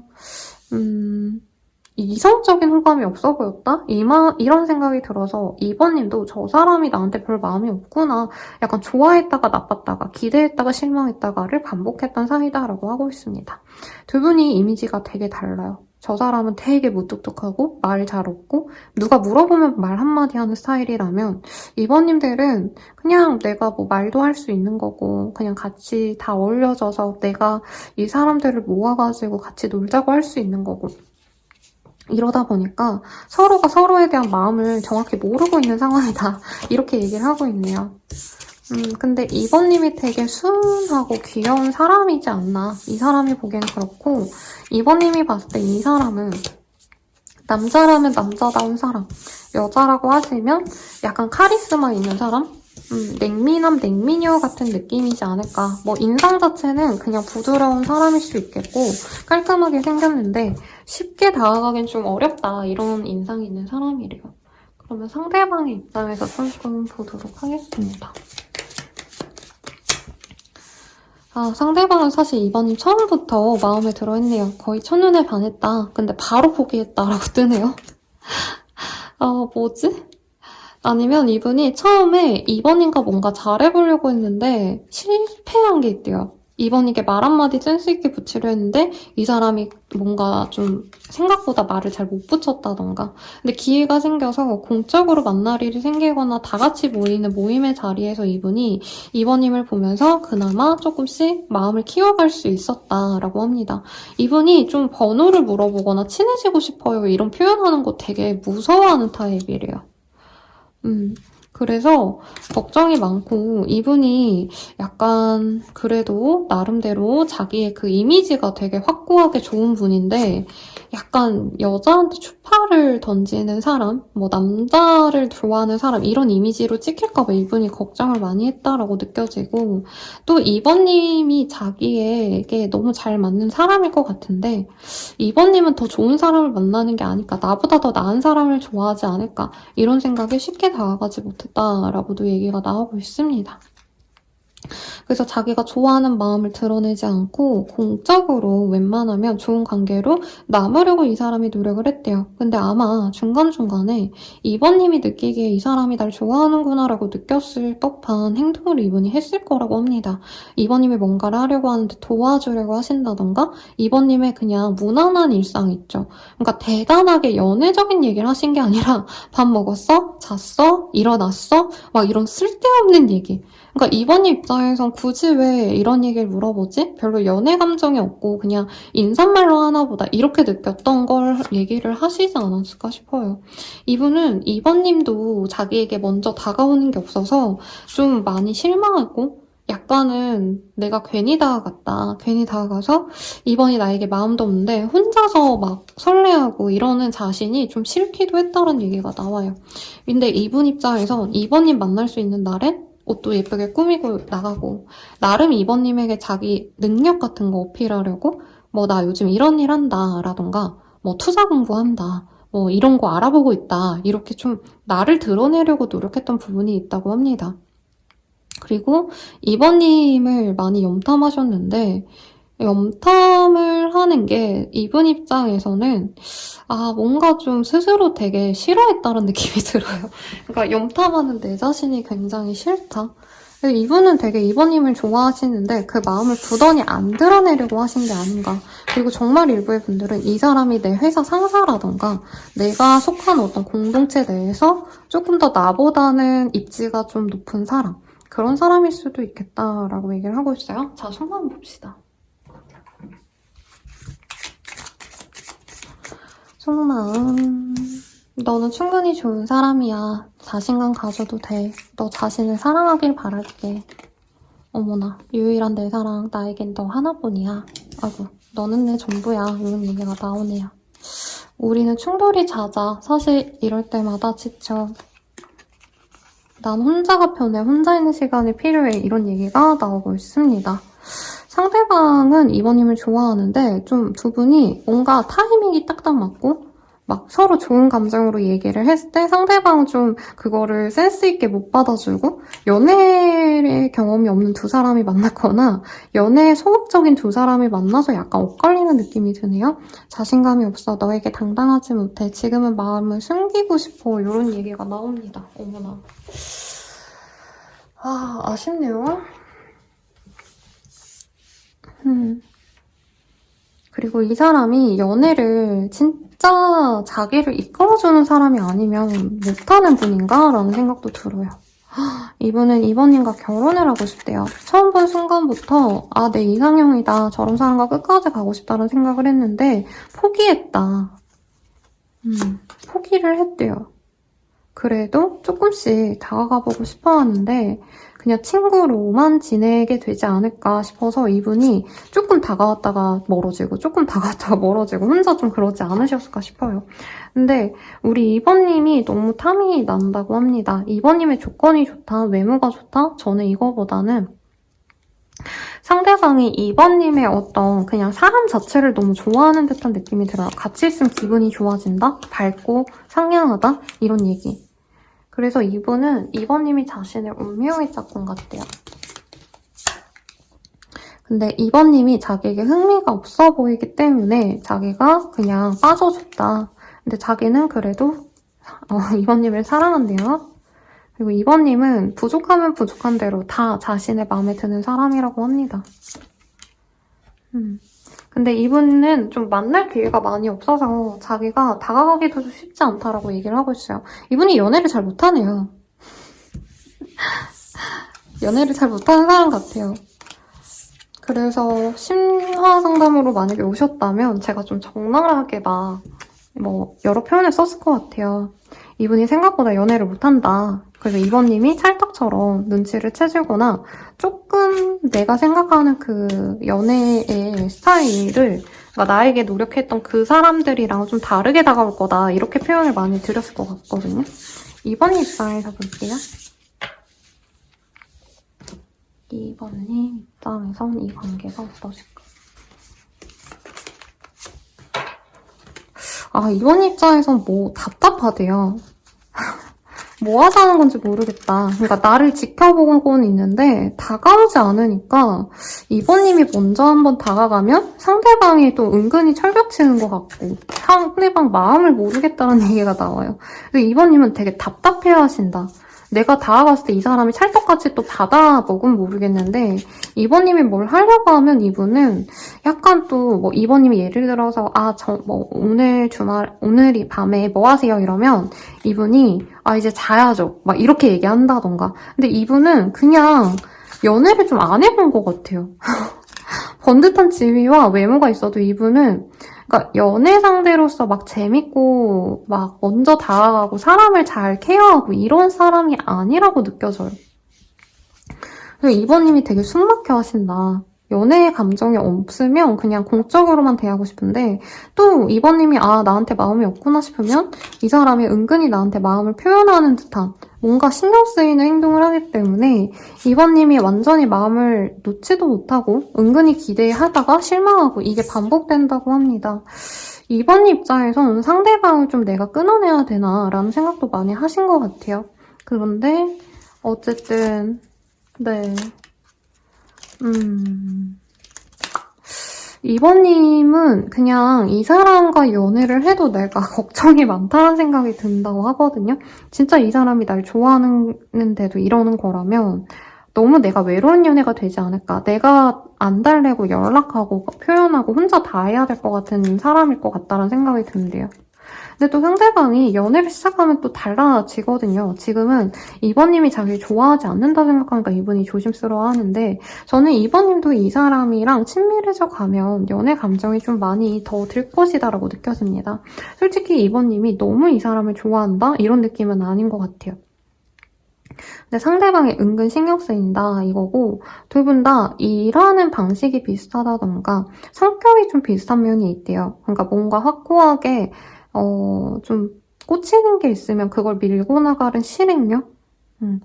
S1: 이성적인 호감이 없어 보였다? 이런 생각이 들어서 2번님도 저 사람이 나한테 별 마음이 없구나. 약간 좋아했다가 나빴다가 기대했다가 실망했다가를 반복했던 사이다라고 하고 있습니다. 두 분이 이미지가 되게 달라요. 저 사람은 되게 무뚝뚝하고 말 잘 없고 누가 물어보면 말 한마디 하는 스타일이라면 2번님들은 그냥 내가 뭐 말도 할 수 있는 거고 그냥 같이 다 어울려져서 내가 이 사람들을 모아가지고 같이 놀자고 할 수 있는 거고 이러다 보니까 서로가 서로에 대한 마음을 정확히 모르고 있는 상황이다. 이렇게 얘기를 하고 있네요. 근데 2번님이 되게 순하고 귀여운 사람이지 않나. 이 사람이 보기엔 그렇고 2번님이 봤을 때 이 사람은 남자라면 남자다운 사람, 여자라고 하시면 약간 카리스마 있는 사람? 냉미남, 냉미녀 같은 느낌이지 않을까. 뭐 인상 자체는 그냥 부드러운 사람일 수 있겠고 깔끔하게 생겼는데 쉽게 다가가긴 좀 어렵다. 이런 인상이 있는 사람이래요. 그러면 상대방의 입장에서 조금 보도록 하겠습니다. 상대방은 사실 2번님 처음부터 마음에 들어했네요. 거의 첫눈에 반했다. 근데 바로 포기했다라고 뜨네요. 뭐지? 아니면 이분이 처음에 2번님과 뭔가 잘해보려고 했는데 실패한 게 있대요. 2번님께 말 한마디 센스 있게 붙이려 했는데 이 사람이 뭔가 좀 생각보다 말을 잘 못 붙였다던가. 근데 기회가 생겨서 공적으로 만날 일이 생기거나 다 같이 모이는 모임의 자리에서 이분이 2번님을 보면서 그나마 조금씩 마음을 키워갈 수 있었다라고 합니다. 이분이 좀 번호를 물어보거나 친해지고 싶어요 이런 표현하는 거 되게 무서워하는 타입이래요. 그래서 걱정이 많고 이분이 약간 그래도 나름대로 자기의 그 이미지가 되게 확고하게 좋은 분인데 약간 여자한테 추파를 던지는 사람, 뭐 남자를 좋아하는 사람 이런 이미지로 찍힐까 봐 이분이 걱정을 많이 했다라고 느껴지고 또 2번님이 자기에게 너무 잘 맞는 사람일 것 같은데 2번님은 더 좋은 사람을 만나는 게 아닐까 나보다 더 나은 사람을 좋아하지 않을까 이런 생각에 쉽게 다가가지 못했다라고도 얘기가 나오고 있습니다. 그래서 자기가 좋아하는 마음을 드러내지 않고 공적으로 웬만하면 좋은 관계로 남으려고 이 사람이 노력을 했대요. 근데 아마 중간중간에 2번님이 느끼기에 이 사람이 날 좋아하는구나 라고 느꼈을 법한 행동을 이분이 했을 거라고 합니다. 2번님이 뭔가를 하려고 하는데 도와주려고 하신다던가 2번님의 그냥 무난한 일상 있죠. 그러니까 대단하게 연애적인 얘기를 하신 게 아니라 밥 먹었어? 잤어? 일어났어? 막 이런 쓸데없는 얘기. 그러니까 2번님 입장에선 굳이 왜 이런 얘기를 물어보지? 별로 연애 감정이 없고 그냥 인사말로 하나 보다 이렇게 느꼈던 걸 얘기를 하시지 않았을까 싶어요. 이분은 2번님도 자기에게 먼저 다가오는 게 없어서 좀 많이 실망하고 약간은 내가 괜히 다가갔다. 괜히 다가가서 2번이 나에게 마음도 없는데 혼자서 막 설레하고 이러는 자신이 좀 싫기도 했다는 얘기가 나와요. 근데 이분 입장에선 2번님 만날 수 있는 날엔 옷도 예쁘게 꾸미고 나가고 나름 2번님에게 자기 능력 같은 거 어필하려고 뭐 나 요즘 이런 일 한다 라던가 뭐 투자 공부한다 뭐 이런 거 알아보고 있다 이렇게 좀 나를 드러내려고 노력했던 부분이 있다고 합니다. 그리고 2번님을 많이 염탐하셨는데 염탐을 하는 게 이분 입장에서는 뭔가 좀 스스로 되게 싫어했다는 느낌이 들어요. 그러니까 염탐하는 내 자신이 굉장히 싫다. 이분은 되게 2번님을 좋아하시는데 그 마음을 부단히 안 드러내려고 하신 게 아닌가. 그리고 정말 일부의 분들은 이 사람이 내 회사 상사라던가 내가 속한 어떤 공동체 내에서 조금 더 나보다는 입지가 좀 높은 사람. 그런 사람일 수도 있겠다라고 얘기를 하고 있어요. 자, 속마음 봅시다. 속마음. 너는 충분히 좋은 사람이야. 자신감 가져도 돼. 너 자신을 사랑하길 바랄게. 어머나, 유일한 내 사랑. 나에겐 너 하나뿐이야. 아이고, 너는 내 전부야. 이런 얘기가 나오네요. 우리는 충돌이 잦아. 사실 이럴 때마다 지쳐. 난 혼자가 편해, 혼자 있는 시간이 필요해 이런 얘기가 나오고 있습니다. 상대방은 이번님을 좋아하는데 좀 두 분이 뭔가 타이밍이 딱딱 맞고 막 서로 좋은 감정으로 얘기를 했을 때 상대방은 좀 그거를 센스 있게 못 받아주고 연애의 경험이 없는 두 사람이 만났거나 연애에 소극적인 두 사람이 만나서 약간 엇갈리는 느낌이 드네요. 자신감이 없어, 너에게 당당하지 못해, 지금은 마음을 숨기고 싶어 이런 얘기가 나옵니다. 어머나. 아쉽네요. 그리고 이 사람이 연애를 진짜 자기를 이끌어주는 사람이 아니면 못하는 분인가? 라는 생각도 들어요. 이분은 이번님과 결혼을 하고 싶대요. 처음 본 순간부터 내 이상형이다. 저런 사람과 끝까지 가고 싶다는 생각을 했는데 포기했다. 포기를 했대요. 그래도 조금씩 다가가보고 싶어 하는데 그냥 친구로만 지내게 되지 않을까 싶어서 이분이 조금 다가왔다가 멀어지고 조금 다가왔다가 멀어지고 혼자 좀 그러지 않으셨을까 싶어요. 근데 우리 2번님이 너무 탐이 난다고 합니다. 2번님의 조건이 좋다, 외모가 좋다? 저는 이거보다는 상대방이 2번님의 어떤 그냥 사람 자체를 너무 좋아하는 듯한 느낌이 들어요. 같이 있으면 기분이 좋아진다? 밝고 상냥하다? 이런 얘기. 그래서 이분은 2번님이 자신의 운명의 짝꿍 같대요. 근데 2번님이 자기에게 흥미가 없어 보이기 때문에 자기가 그냥 빠져줬다. 근데 자기는 그래도 2번님을 사랑한대요. 그리고 2번님은 부족하면 부족한 대로 다 자신의 마음에 드는 사람이라고 합니다. 근데 이분은 좀 만날 기회가 많이 없어서 자기가 다가가기도 쉽지 않다라고 얘기를 하고 있어요. 이분이 연애를 잘 못하네요. 연애를 잘 못하는 사람 같아요. 그래서 심화 상담으로 만약에 오셨다면 제가 좀 적나라하게 여러 표현을 썼을 것 같아요. 이분이 생각보다 연애를 못한다. 그래서 2번님이 찰떡처럼 눈치를 채주거나 조금 내가 생각하는 그 연애의 스타일을 그러니까 나에게 노력했던 그 사람들이랑 좀 다르게 다가올 거다. 이렇게 표현을 많이 드렸을 것 같거든요. 2번 입장에서 볼게요. 2번님 입장에선 이 관계가 어떠실까? 2번 입장에선 답답하대요. 뭐 하자는 건지 모르겠다. 그러니까 나를 지켜보고는 있는데 다가오지 않으니까 2번님이 먼저 한번 다가가면 상대방이 또 은근히 철벽치는 것 같고 상대방 마음을 모르겠다는 얘기가 나와요. 그래서 2번님은 되게 답답해하신다. 내가 다가갔을 때 이 사람이 찰떡같이 또 받아먹으면 모르겠는데 2번님이 뭘 하려고 하면 이분은 약간 또 2번님이 예를 들어서 오늘이 밤에 뭐 하세요? 이러면 이분이 이제 자야죠. 막 이렇게 얘기한다던가. 근데 이분은 그냥 연애를 좀 안 해본 것 같아요. 번듯한 지위와 외모가 있어도 이분은 그러니까 연애 상대로서 막 재밌고 막 먼저 다가가고 사람을 잘 케어하고 이런 사람이 아니라고 느껴져요. 그리고 2번님이 되게 숨막혀 하신다. 연애의 감정이 없으면 그냥 공적으로만 대하고 싶은데 또 2번님이 나한테 마음이 없구나 싶으면 이 사람이 은근히 나한테 마음을 표현하는 듯한 뭔가 신경 쓰이는 행동을 하기 때문에 2번님이 완전히 마음을 놓지도 못하고 은근히 기대하다가 실망하고 이게 반복된다고 합니다. 2번 입장에서는 상대방을 좀 내가 끊어내야 되나 라는 생각도 많이 하신 것 같아요. 그런데 어쨌든 네. 2번님은 그냥 이 사람과 연애를 해도 내가 걱정이 많다는 생각이 든다고 하거든요. 진짜 이 사람이 날 좋아하는데도 이러는 거라면 너무 내가 외로운 연애가 되지 않을까. 내가 안 달래고 연락하고 표현하고 혼자 다 해야 될 것 같은 사람일 것 같다는 생각이 든대요. 근데 또 상대방이 연애를 시작하면 또 달라지거든요. 지금은 2번님이 자기를 좋아하지 않는다 생각하니까 이분이 조심스러워 하는데 저는 2번님도 이 사람이랑 친밀해져 가면 연애 감정이 좀 많이 더 들 것이다라고 느껴집니다. 솔직히 2번님이 너무 이 사람을 좋아한다? 이런 느낌은 아닌 것 같아요. 근데 상대방이 은근 신경 쓰인다 이거고 두 분 다 일하는 방식이 비슷하다던가 성격이 좀 비슷한 면이 있대요. 그러니까 뭔가 확고하게 좀 꽂히는 게 있으면 그걸 밀고 나가는 실행력?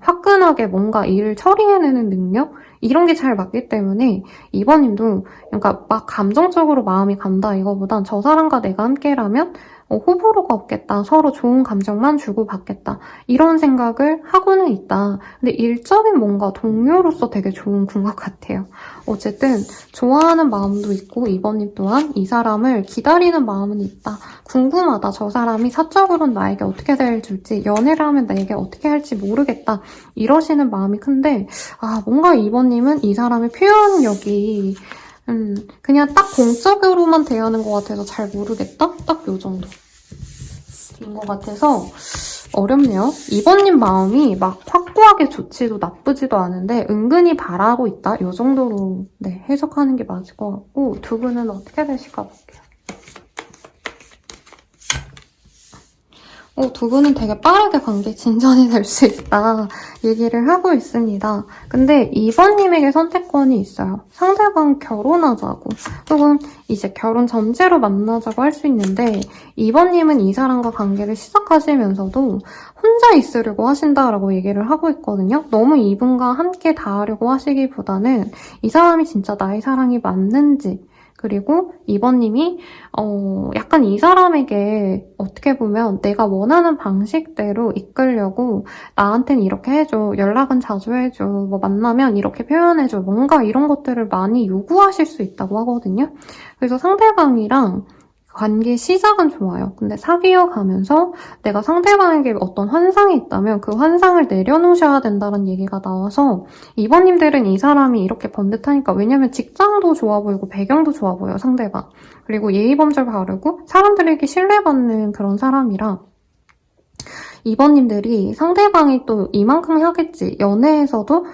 S1: 화끈하게 뭔가 일을 처리해내는 능력? 이런 게 잘 맞기 때문에 2번님도 그러니까 막 감정적으로 마음이 간다 이거보단 저 사람과 내가 함께라면 호불호가 없겠다. 서로 좋은 감정만 주고받겠다. 이런 생각을 하고는 있다. 근데 일적인 뭔가 동료로서 되게 좋은 궁합 같아요. 어쨌든 좋아하는 마음도 있고 2번님 또한 이 사람을 기다리는 마음은 있다. 궁금하다. 저 사람이 사적으로는 나에게 어떻게 대해줄지, 연애를 하면 나에게 어떻게 할지 모르겠다. 이러시는 마음이 큰데 뭔가 2번님은 이 사람의 표현력이 그냥 딱 공적으로만 대하는 것 같아서 잘 모르겠다? 딱 요 정도. 인 것 같아서 어렵네요. 2번님 마음이 막 확고하게 좋지도 나쁘지도 않은데 은근히 바라고 있다? 요 정도로 해석하는 게 맞을 것 같고 두 분은 어떻게 되실까 볼게요. 두 분은 되게 빠르게 관계 진전이 될 수 있다 얘기를 하고 있습니다. 근데 2번님에게 선택권이 있어요. 상대방 결혼하자고 혹은 이제 결혼 전제로 만나자고 할 수 있는데 2번님은 이 사람과 관계를 시작하시면서도 혼자 있으려고 하신다라고 얘기를 하고 있거든요. 너무 이분과 함께 다하려고 하시기보다는 이 사람이 진짜 나의 사랑이 맞는지 그리고 2번님이 약간 이 사람에게 어떻게 보면 내가 원하는 방식대로 이끌려고 나한테는 이렇게 해줘, 연락은 자주 해줘, 뭐 만나면 이렇게 표현해줘, 뭔가 이런 것들을 많이 요구하실 수 있다고 하거든요. 그래서 상대방이랑 관계 시작은 좋아요. 근데 사귀어 가면서 내가 상대방에게 어떤 환상이 있다면 그 환상을 내려놓으셔야 된다는 얘기가 나와서 2번님들은 이 사람이 이렇게 번듯하니까 왜냐면 직장도 좋아 보이고 배경도 좋아 보여요, 상대방. 그리고 예의범절 바르고 사람들에게 신뢰받는 그런 사람이라 2번님들이 상대방이 또 이만큼 하겠지. 연애에서도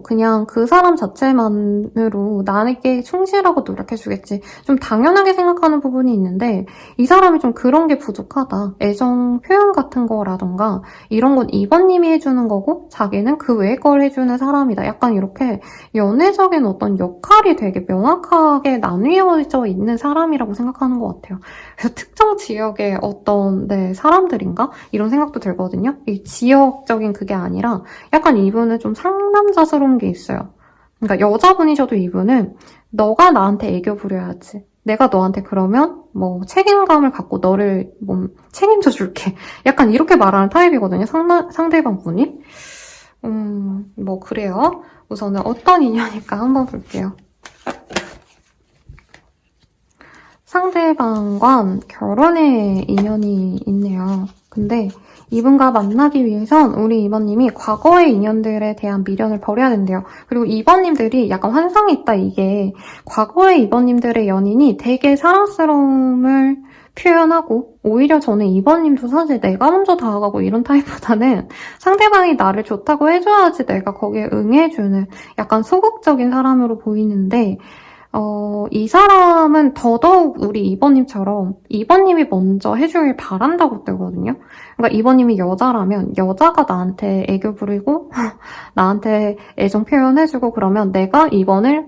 S1: 그냥 그 사람 자체만으로 나에게 충실하고 노력해주겠지. 좀 당연하게 생각하는 부분이 있는데 이 사람이 좀 그런 게 부족하다. 애정 표현 같은 거라던가 이런 건 2번님이 해주는 거고 자기는 그 외의 걸 해주는 사람이다. 약간 이렇게 연애적인 어떤 역할이 되게 명확하게 나뉘어져 있는 사람이라고 생각하는 것 같아요. 그래서 특정 지역의 어떤 사람들인가? 이런 생각도 들거든요. 이 지역적인 그게 아니라 약간 이분은 좀 상남자스러운 게 있어요. 그러니까 여자분이셔도 이분은 너가 나한테 애교 부려야지. 내가 너한테 그러면 뭐 책임감을 갖고 너를 뭐 책임져 줄게. 약간 이렇게 말하는 타입이거든요. 상대방 분이. 뭐 그래요. 우선은 어떤 인연일까 한번 볼게요. 상대방과 결혼의 인연이 있네요. 근데 이분과 만나기 위해선 우리 2번님이 과거의 인연들에 대한 미련을 버려야 된대요. 그리고 2번님들이 약간 환상이 있다 이게 과거의 2번님들의 연인이 되게 사랑스러움을 표현하고 오히려 저는 2번님도 사실 내가 먼저 다가가고 이런 타입보다는 상대방이 나를 좋다고 해줘야지 내가 거기에 응해주는 약간 소극적인 사람으로 보이는데 이 사람은 더더욱 우리 2번님처럼 2번님이 먼저 해주길 바란다고 뜨거든요. 그러니까 2번님이 여자라면 여자가 나한테 애교 부리고 나한테 애정 표현해주고 그러면 내가 2번을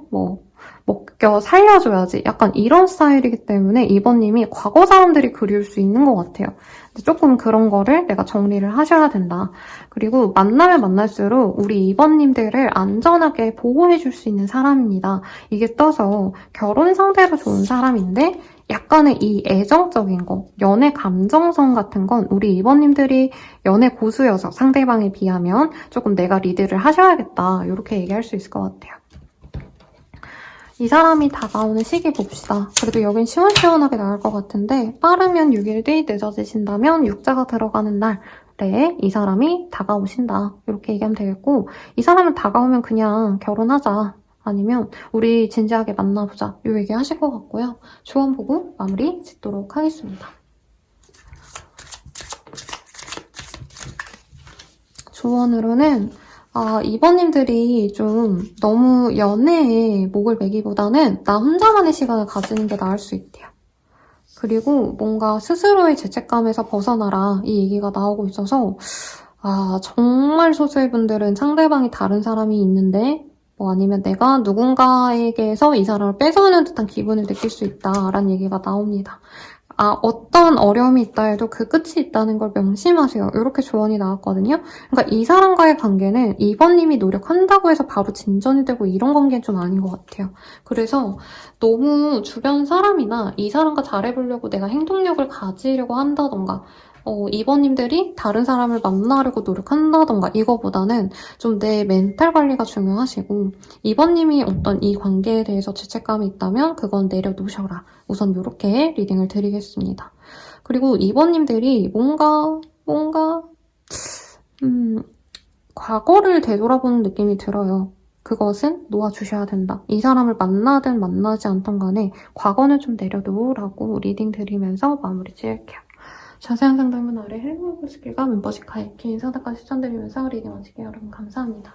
S1: 먹여 살려줘야지. 약간 이런 스타일이기 때문에 2번님이 과거 사람들이 그리울 수 있는 것 같아요. 조금 그런 거를 내가 정리를 하셔야 된다. 그리고 만나면 만날수록 우리 2번님들을 안전하게 보호해줄 수 있는 사람입니다. 이게 떠서 결혼 상대로 좋은 사람인데 약간의 이 애정적인 거, 연애 감정성 같은 건 우리 2번님들이 연애 고수여서 상대방에 비하면 조금 내가 리드를 하셔야겠다. 이렇게 얘기할 수 있을 것 같아요. 이 사람이 다가오는 시기 봅시다. 그래도 여긴 시원시원하게 나올 것 같은데 빠르면 6일 뒤, 늦어지신다면 6자가 들어가는 날에 이 사람이 다가오신다. 이렇게 얘기하면 되겠고 이 사람은 다가오면 그냥 결혼하자. 아니면 우리 진지하게 만나보자. 이 얘기 하실 것 같고요. 조언 보고 마무리 짓도록 하겠습니다. 조언으로는 2번님들이 좀 너무 연애에 목을 매기보다는 나 혼자만의 시간을 가지는 게 나을 수 있대요. 그리고 뭔가 스스로의 죄책감에서 벗어나라 이 얘기가 나오고 있어서 정말 소수의 분들은 상대방이 다른 사람이 있는데 뭐 아니면 내가 누군가에게서 이 사람을 뺏어오는 듯한 기분을 느낄 수 있다라는 얘기가 나옵니다. 어떤 어려움이 있다 해도 그 끝이 있다는 걸 명심하세요. 이렇게 조언이 나왔거든요. 그러니까 이 사람과의 관계는 2번님이 노력한다고 해서 바로 진전이 되고 이런 관계는 좀 아닌 것 같아요. 그래서 너무 주변 사람이나 이 사람과 잘해보려고 내가 행동력을 가지려고 한다던가 2번님들이 다른 사람을 만나려고 노력한다던가 이거보다는 좀 내 멘탈 관리가 중요하시고 2번님이 어떤 이 관계에 대해서 죄책감이 있다면 그건 내려놓으셔라. 우선 이렇게 리딩을 드리겠습니다. 그리고 2번님들이 뭔가 과거를 되돌아보는 느낌이 들어요. 그것은 놓아주셔야 된다. 이 사람을 만나든 만나지 않던 간에 과거는 좀 내려놓으라고 리딩 드리면서 마무리 지을게요. 자세한 상담은 아래 헬로우브 스킬과 멤버십 가입, 개인 상담까지 추천드리면서 리딩 마칠게요. 여러분 감사합니다.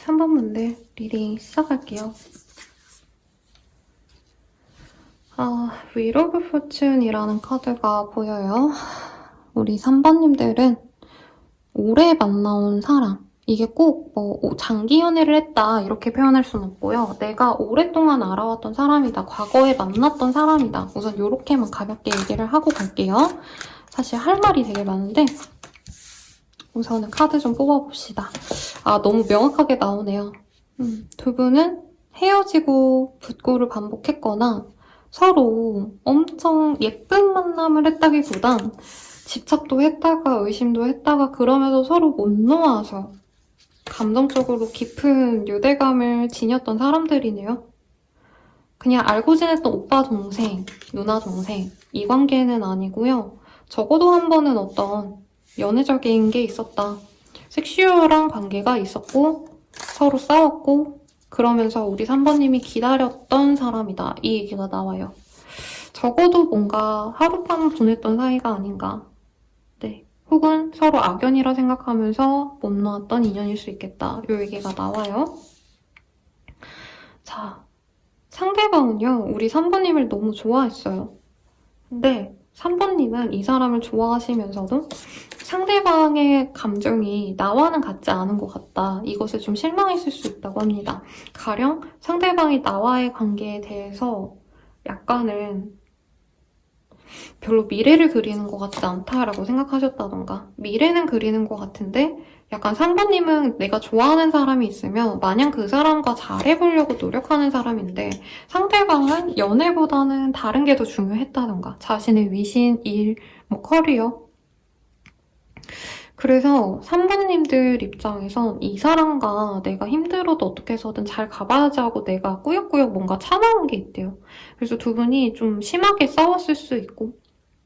S1: 3번분들 리딩 시작할게요. Wheel of Fortune이라는 카드가 보여요. 우리 3번님들은 오래 만나온 사람, 이게 꼭 장기 연애를 했다 이렇게 표현할 수는 없고요. 내가 오랫동안 알아왔던 사람이다, 과거에 만났던 사람이다. 우선 이렇게만 가볍게 얘기를 하고 갈게요. 사실 할 말이 되게 많은데 우선은 카드 좀 뽑아봅시다. 너무 명확하게 나오네요. 두 분은 헤어지고 붙고를 반복했거나 서로 엄청 예쁜 만남을 했다기보단 집착도 했다가 의심도 했다가 그러면서 서로 못 놓아서 감정적으로 깊은 유대감을 지녔던 사람들이네요. 그냥 알고 지냈던 오빠 동생, 누나 동생 이 관계는 아니고요. 적어도 한 번은 어떤 연애적인 게 있었다. 섹슈얼한 관계가 있었고 서로 싸웠고 그러면서 우리 3번님이 기다렸던 사람이다. 이 얘기가 나와요. 적어도 뭔가 하룻밤 보냈던 사이가 아닌가. 네. 혹은 서로 악연이라 생각하면서 못 놓았던 인연일 수 있겠다. 이 얘기가 나와요. 자, 상대방은요. 우리 3번님을 너무 좋아했어요. 근데 3번님은 이 사람을 좋아하시면서도 상대방의 감정이 나와는 같지 않은 것 같다. 이것에 좀 실망했을 수 있다고 합니다. 가령 상대방이 나와의 관계에 대해서 약간은 별로 미래를 그리는 것 같지 않다라고 생각하셨다던가 미래는 그리는 것 같은데 약간 3번님은 내가 좋아하는 사람이 있으면 마냥 그 사람과 잘해보려고 노력하는 사람인데 상대방은 연애보다는 다른 게 더 중요했다던가 자신의 위신, 일, 커리어 그래서 3번님들 입장에선 이 사람과 내가 힘들어도 어떻게 해서든 잘 가봐야지 하고 내가 꾸역꾸역 뭔가 참아온 게 있대요. 그래서 두 분이 좀 심하게 싸웠을 수 있고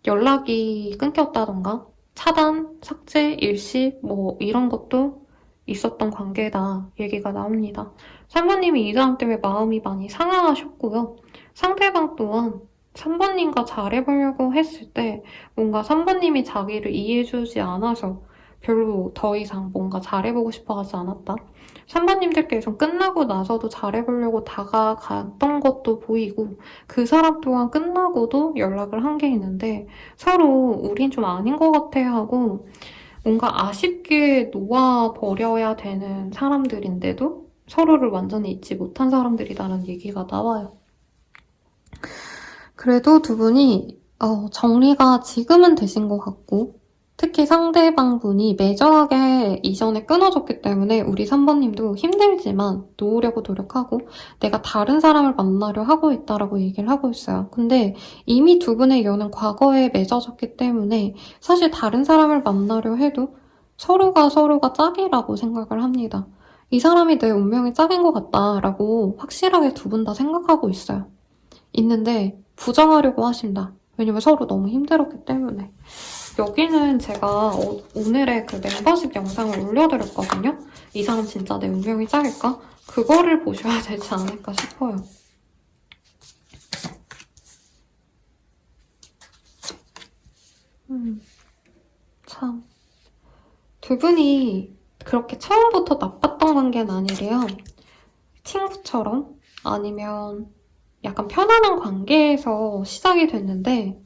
S1: 연락이 끊겼다던가 차단, 삭제, 일시 이런 것도 있었던 관계다 얘기가 나옵니다. 3번님이 이 사람 때문에 마음이 많이 상하셨고요. 상대방 또한 3번님과 잘해보려고 했을 때 뭔가 3번님이 자기를 이해해주지 않아서 별로 더 이상 뭔가 잘해보고 싶어 하지 않았다. 3번님들께서 끝나고 나서도 잘해보려고 다가갔던 것도 보이고 그 사람 또한 끝나고도 연락을 한 게 있는데 서로 우린 좀 아닌 것 같아 하고 뭔가 아쉽게 놓아버려야 되는 사람들인데도 서로를 완전히 잊지 못한 사람들이다라는 얘기가 나와요. 그래도 두 분이 정리가 지금은 되신 것 같고 특히 상대방 분이 매정하게 이전에 끊어졌기 때문에 우리 3번님도 힘들지만 놓으려고 노력하고 내가 다른 사람을 만나려 하고 있다라고 얘기를 하고 있어요. 근데 이미 두 분의 연은 과거에 맺어졌기 때문에 사실 다른 사람을 만나려 해도 서로가 짝이라고 생각을 합니다. 이 사람이 내 운명의 짝인 것 같다라고 확실하게 두 분 다 생각하고 있어요. 있는데 부정하려고 하신다. 왜냐면 서로 너무 힘들었기 때문에. 여기는 제가 오늘의 그 멤버십 영상을 올려드렸거든요. 이 사람 진짜 내 운명이 짝일까? 그거를 보셔야 되지 않을까 싶어요. 참. 두 분이 그렇게 처음부터 나빴던 관계는 아니래요. 친구처럼 아니면 약간 편안한 관계에서 시작이 됐는데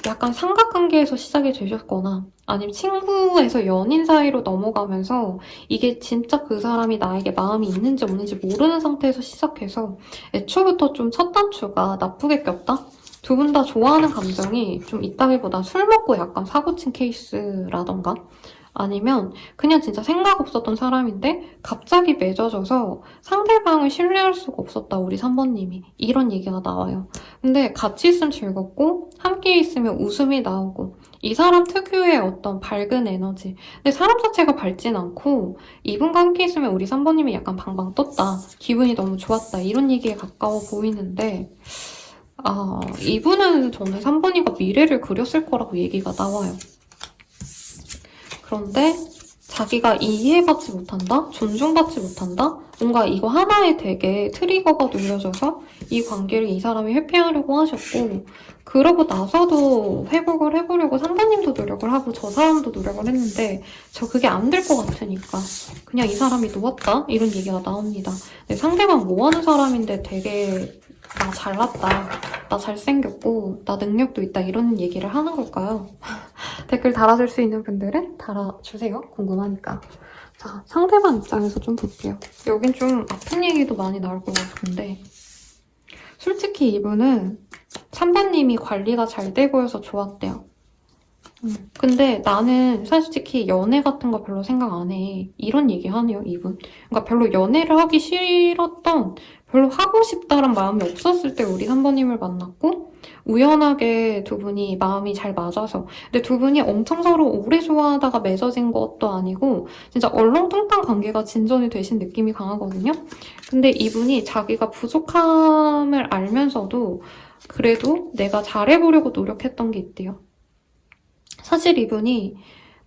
S1: 약간 삼각관계에서 시작이 되셨거나 아니면 친구에서 연인 사이로 넘어가면서 이게 진짜 그 사람이 나에게 마음이 있는지 없는지 모르는 상태에서 시작해서 애초부터 좀 첫 단추가 나쁘게 꼈다? 두 분 다 좋아하는 감정이 좀 있다기보다 술 먹고 약간 사고친 케이스라던가 아니면 그냥 진짜 생각 없었던 사람인데 갑자기 맺어져서 상대방을 신뢰할 수가 없었다, 우리 3번님이. 이런 얘기가 나와요. 근데 같이 있으면 즐겁고 함께 있으면 웃음이 나오고 이 사람 특유의 어떤 밝은 에너지. 근데 사람 자체가 밝진 않고 이분과 함께 있으면 우리 3번님이 약간 방방 떴다. 기분이 너무 좋았다. 이런 얘기에 가까워 보이는데 이분은 저는 3번이가 미래를 그렸을 거라고 얘기가 나와요. 그런데 자기가 이해받지 못한다? 존중받지 못한다? 뭔가 이거 하나에 되게 트리거가 눌려져서 이 관계를 이 사람이 회피하려고 하셨고, 그러고 나서도 회복을 해보려고 상사님도 노력을 하고 저 사람도 노력을 했는데 저 그게 안 될 것 같으니까 그냥 이 사람이 놓았다? 이런 얘기가 나옵니다. 근데 상대방 뭐 하는 사람인데 되게 나 잘났다, 나 잘생겼고 나 능력도 있다 이런 얘기를 하는 걸까요? 댓글 달아줄 수 있는 분들은 달아주세요. 궁금하니까. 자, 상대방 입장에서 좀 볼게요. 여긴 좀 아픈 얘기도 많이 나올 것 같은데 솔직히 이분은 3번님이 관리가 잘 돼 보여서 좋았대요. 근데 나는 솔직히 연애 같은 거 별로 생각 안 해. 이런 얘기 하네요, 이분. 그러니까 별로 연애를 하기 싫었던, 별로 하고 싶다란 마음이 없었을 때 우리 3번님을 만났고 우연하게 두 분이 마음이 잘 맞아서. 근데 두 분이 엄청 서로 오래 좋아하다가 맺어진 것도 아니고 진짜 얼렁뚱땅 관계가 진전이 되신 느낌이 강하거든요. 근데 이분이 자기가 부족함을 알면서도 그래도 내가 잘해보려고 노력했던 게 있대요. 사실 이분이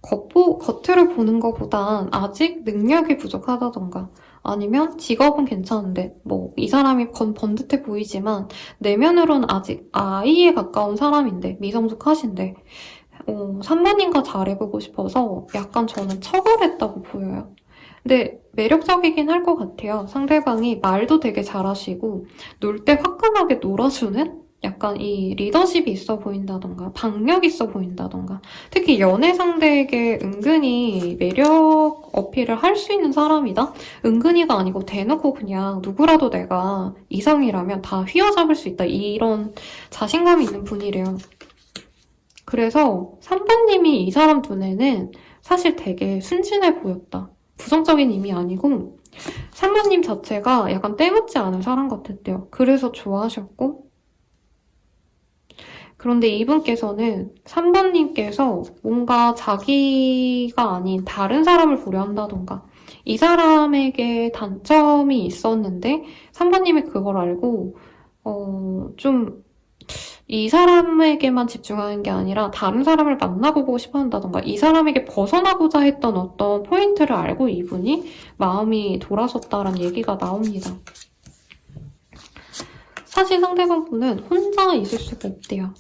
S1: 겉으로 보는 것보단 아직 능력이 부족하다던가 아니면 직업은 괜찮은데 뭐 이 사람이 번듯해 보이지만 내면으로는 아직 아이에 가까운 사람인데 미성숙하신데 3번님과 잘해보고 싶어서 약간 저는 척을 했다고 보여요. 근데 매력적이긴 할 것 같아요. 상대방이 말도 되게 잘하시고 놀 때 화끈하게 놀아주는 약간 이 리더십이 있어 보인다던가 박력 있어 보인다던가 특히 연애 상대에게 은근히 매력 어필을 할 수 있는 사람이다? 은근히가 아니고 대놓고 그냥 누구라도 내가 이성이라면 다 휘어잡을 수 있다 이런 자신감이 있는 분이래요. 그래서 3번님이 이 사람 눈에는 사실 되게 순진해 보였다. 부정적인 의미 아니고 3번님 자체가 약간 때묻지 않은 사람 같았대요. 그래서 좋아하셨고 그런데 이분께서는 3번님께서 뭔가 자기가 아닌 다른 사람을 보려 한다던가 이 사람에게 단점이 있었는데 3번님이 그걸 알고 좀 이 사람에게만 집중하는 게 아니라 다른 사람을 만나보고 싶어 한다던가 이 사람에게 벗어나고자 했던 어떤 포인트를 알고 이분이 마음이 돌아섰다는 얘기가 나옵니다. 사실 상대방 분은 혼자 있을 수가 없대요.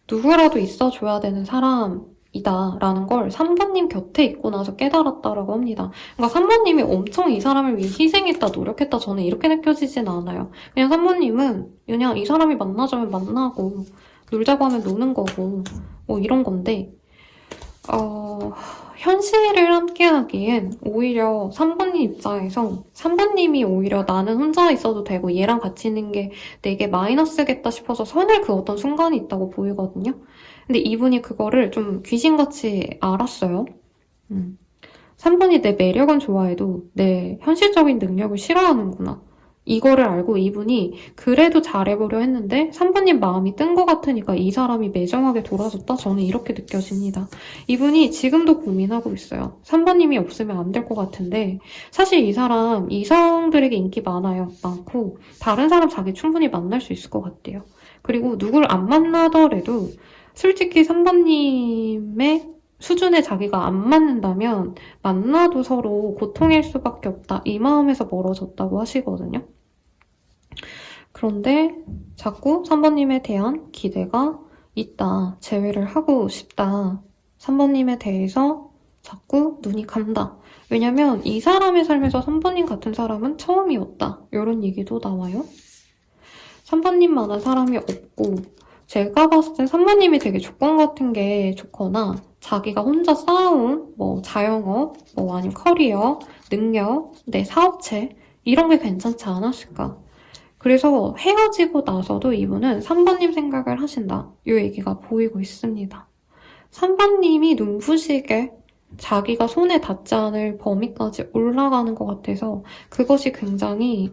S1: 누구라도 있어줘야 되는 사람이다 라는 걸 3번님 곁에 있고 나서 깨달았다라고 합니다. 그러니까 3번님이 엄청 이 사람을 위해 희생했다, 노력했다 저는 이렇게 느껴지진 않아요. 그냥 3번님은 그냥 이 사람이 만나자면 만나고 놀자고 하면 노는 거고 뭐 이런 건데 현실을 함께하기엔 오히려 3번님 입장에서 3번님이 오히려 나는 혼자 있어도 되고 얘랑 같이 있는 게 내게 마이너스겠다 싶어서 선을 그었던 순간이 있다고 보이거든요. 근데 이분이 그거를 좀 귀신같이 알았어요. 3번이 내 매력은 좋아해도 내 현실적인 능력을 싫어하는구나. 이거를 알고 이분이 그래도 잘해보려 했는데 3번님 마음이 뜬 것 같으니까 이 사람이 매정하게 돌아섰다? 저는 이렇게 느껴집니다. 이분이 지금도 고민하고 있어요. 3번님이 없으면 안 될 것 같은데 사실 이 사람 이성들에게 인기 많고 다른 사람 자기 충분히 만날 수 있을 것 같아요. 그리고 누굴 안 만나더라도 솔직히 3번님의 수준에 자기가 안 맞는다면 만나도 서로 고통일 수밖에 없다. 이 마음에서 멀어졌다고 하시거든요. 그런데 자꾸 3번님에 대한 기대가 있다. 제외를 하고 싶다. 3번님에 대해서 자꾸 눈이 간다. 왜냐면 이 사람의 삶에서 3번님 같은 사람은 처음이었다. 이런 얘기도 나와요. 3번님만한 사람이 없고 제가 봤을 땐 3번님이 되게 조건 같은 게 좋거나 자기가 혼자 쌓아온 뭐 자영업, 뭐 아니면 커리어, 능력, 내 사업체 이런 게 괜찮지 않았을까. 그래서 헤어지고 나서도 이분은 3번님 생각을 하신다. 이 얘기가 보이고 있습니다. 3번님이 눈부시게 자기가 손에 닿지 않을 범위까지 올라가는 것 같아서 그것이 굉장히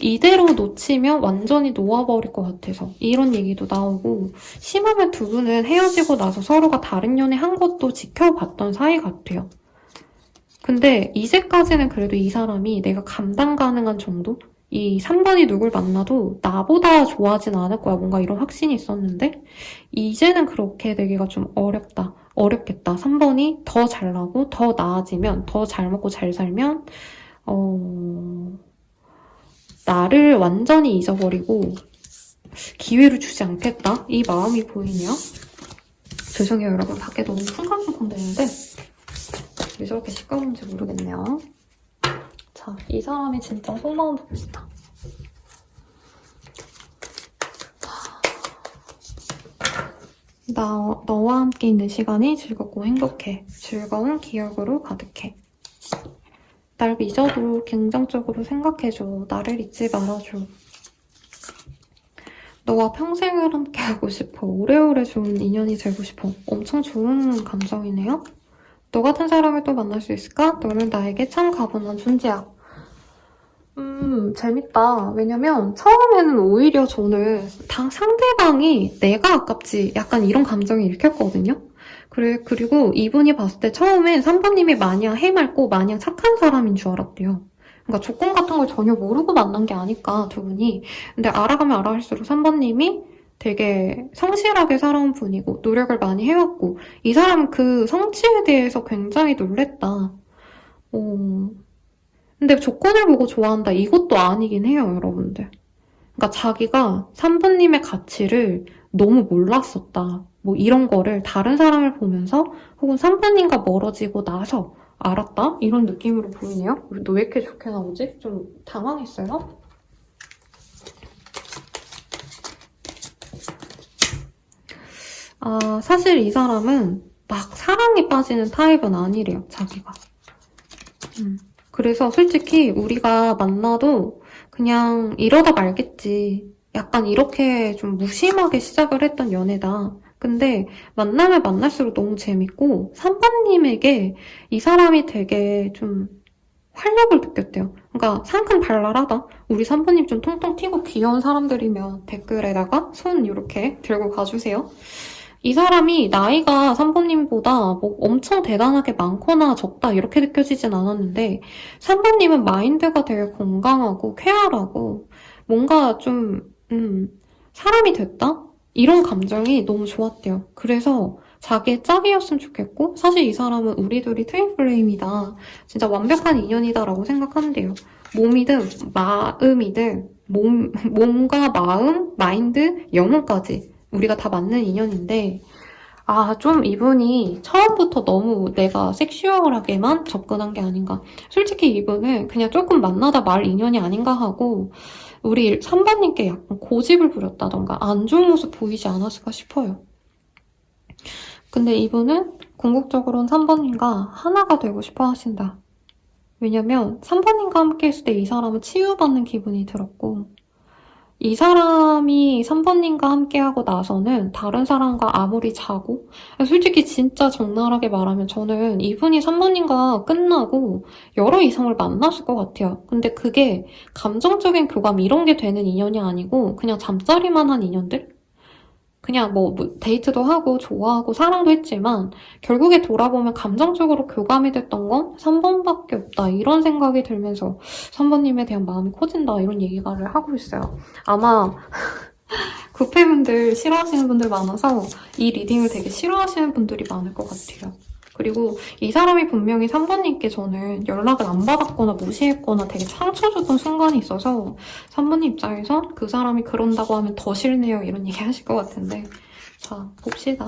S1: 이대로 놓치면 완전히 놓아버릴 것 같아서 이런 얘기도 나오고 심하면 두 분은 헤어지고 나서 서로가 다른 연애 한 것도 지켜봤던 사이 같아요. 근데 이제까지는 그래도 이 사람이 내가 감당 가능한 정도? 이 3번이 누굴 만나도 나보다 좋아하진 않을 거야. 뭔가 이런 확신이 있었는데 이제는 그렇게 되기가 좀 어렵겠다. 3번이 더 잘나고 더 나아지면, 더 잘 먹고 잘 살면 나를 완전히 잊어버리고 기회를 주지 않겠다. 이 마음이 보이네요. 죄송해요 여러분. 밖에 너무 쿵쾅쿵쾅 되는데 왜 저렇게 시끄러운지 모르겠네요. 자, 이 사람이 진짜 속마음 봅시다. 너와 함께 있는 시간이 즐겁고 행복해. 즐거운 기억으로 가득해. 날 잊어도 긍정적으로 생각해줘. 나를 잊지 말아줘. 너와 평생을 함께하고 싶어. 오래오래 좋은 인연이 되고 싶어. 엄청 좋은 감정이네요. 너 같은 사람을 또 만날 수 있을까? 너는 나에게 참 가분한 존재야. 재밌다. 왜냐면 처음에는 오히려 저는 상대방이 내가 아깝지 약간 이런 감정이 일켰거든요. 그리고 이분이 봤을 때 처음엔 3번님이 마냥 해맑고 마냥 착한 사람인 줄 알았대요. 그러니까 조건 같은 걸 전혀 모르고 만난 게 아닐까, 두 분이. 근데 알아가면 알아갈수록 3번님이 되게 성실하게 살아온 분이고 노력을 많이 해왔고 이 사람은 그 성취에 대해서 굉장히 놀랬다. 근데 조건을 보고 좋아한다 이것도 아니긴 해요, 여러분들. 그러니까 자기가 3번님의 가치를 너무 몰랐었다. 뭐 이런 거를 다른 사람을 보면서 혹은 3번님과 멀어지고 나서 알았다? 이런 느낌으로 보이네요. 너 왜 이렇게 좋게 나오지? 좀 당황했어요? 사실 이 사람은 막 사랑에 빠지는 타입은 아니래요, 자기가. 그래서 솔직히 우리가 만나도 그냥 이러다 말겠지. 약간 이렇게 좀 무심하게 시작을 했던 연애다. 근데 만나면 만날수록 너무 재밌고 3번님에게 이 사람이 되게 좀 활력을 느꼈대요. 그러니까 상큼발랄하다. 우리 3번님 좀 통통 튀고 귀여운 사람들이면 댓글에다가 손 이렇게 들고 가주세요. 이 사람이 나이가 3번님보다 뭐 엄청 대단하게 많거나 적다 이렇게 느껴지진 않았는데 3번님은 마인드가 되게 건강하고 쾌활하고 뭔가 좀 사람이 됐다? 이런 감정이 너무 좋았대요. 그래서 자기의 짝이었으면 좋겠고 사실 이 사람은 우리 둘이 트윈 플레임이다. 진짜 완벽한 인연이다라고 생각한대요. 몸이든 마음이든 몸과 마음, 마인드, 영혼까지 우리가 다 맞는 인연인데 좀 이분이 처음부터 너무 내가 섹슈얼하게만 접근한 게 아닌가. 솔직히 이분은 그냥 조금 만나다 말 인연이 아닌가 하고 우리 3번님께 약간 고집을 부렸다던가 안 좋은 모습 보이지 않았을까 싶어요. 근데 이분은 궁극적으로는 3번님과 하나가 되고 싶어 하신다. 왜냐면 3번님과 함께 했을 때 이 사람은 치유받는 기분이 들었고 이 사람이 3번님과 함께하고 나서는 다른 사람과 아무리 자고 솔직히 진짜 적나라하게 말하면 저는 이분이 3번님과 끝나고 여러 이성을 만났을 것 같아요. 근데 그게 감정적인 교감 이런 게 되는 인연이 아니고 그냥 잠자리만 한 인연들? 그냥 뭐 데이트도 하고 좋아하고 사랑도 했지만 결국에 돌아보면 감정적으로 교감이 됐던 건 3번밖에 없다 이런 생각이 들면서 3번님에 대한 마음이 커진다 이런 얘기를 하고 있어요. 아마 구패분들 싫어하시는 분들 많아서 이 리딩을 되게 싫어하시는 분들이 많을 것 같아요. 그리고 이 사람이 분명히 3번님께 저는 연락을 안 받았거나 무시했거나 되게 상처 줬던 순간이 있어서 3번님 입장에선 그 사람이 그런다고 하면 더 싫네요 이런 얘기 하실 것 같은데 자 봅시다.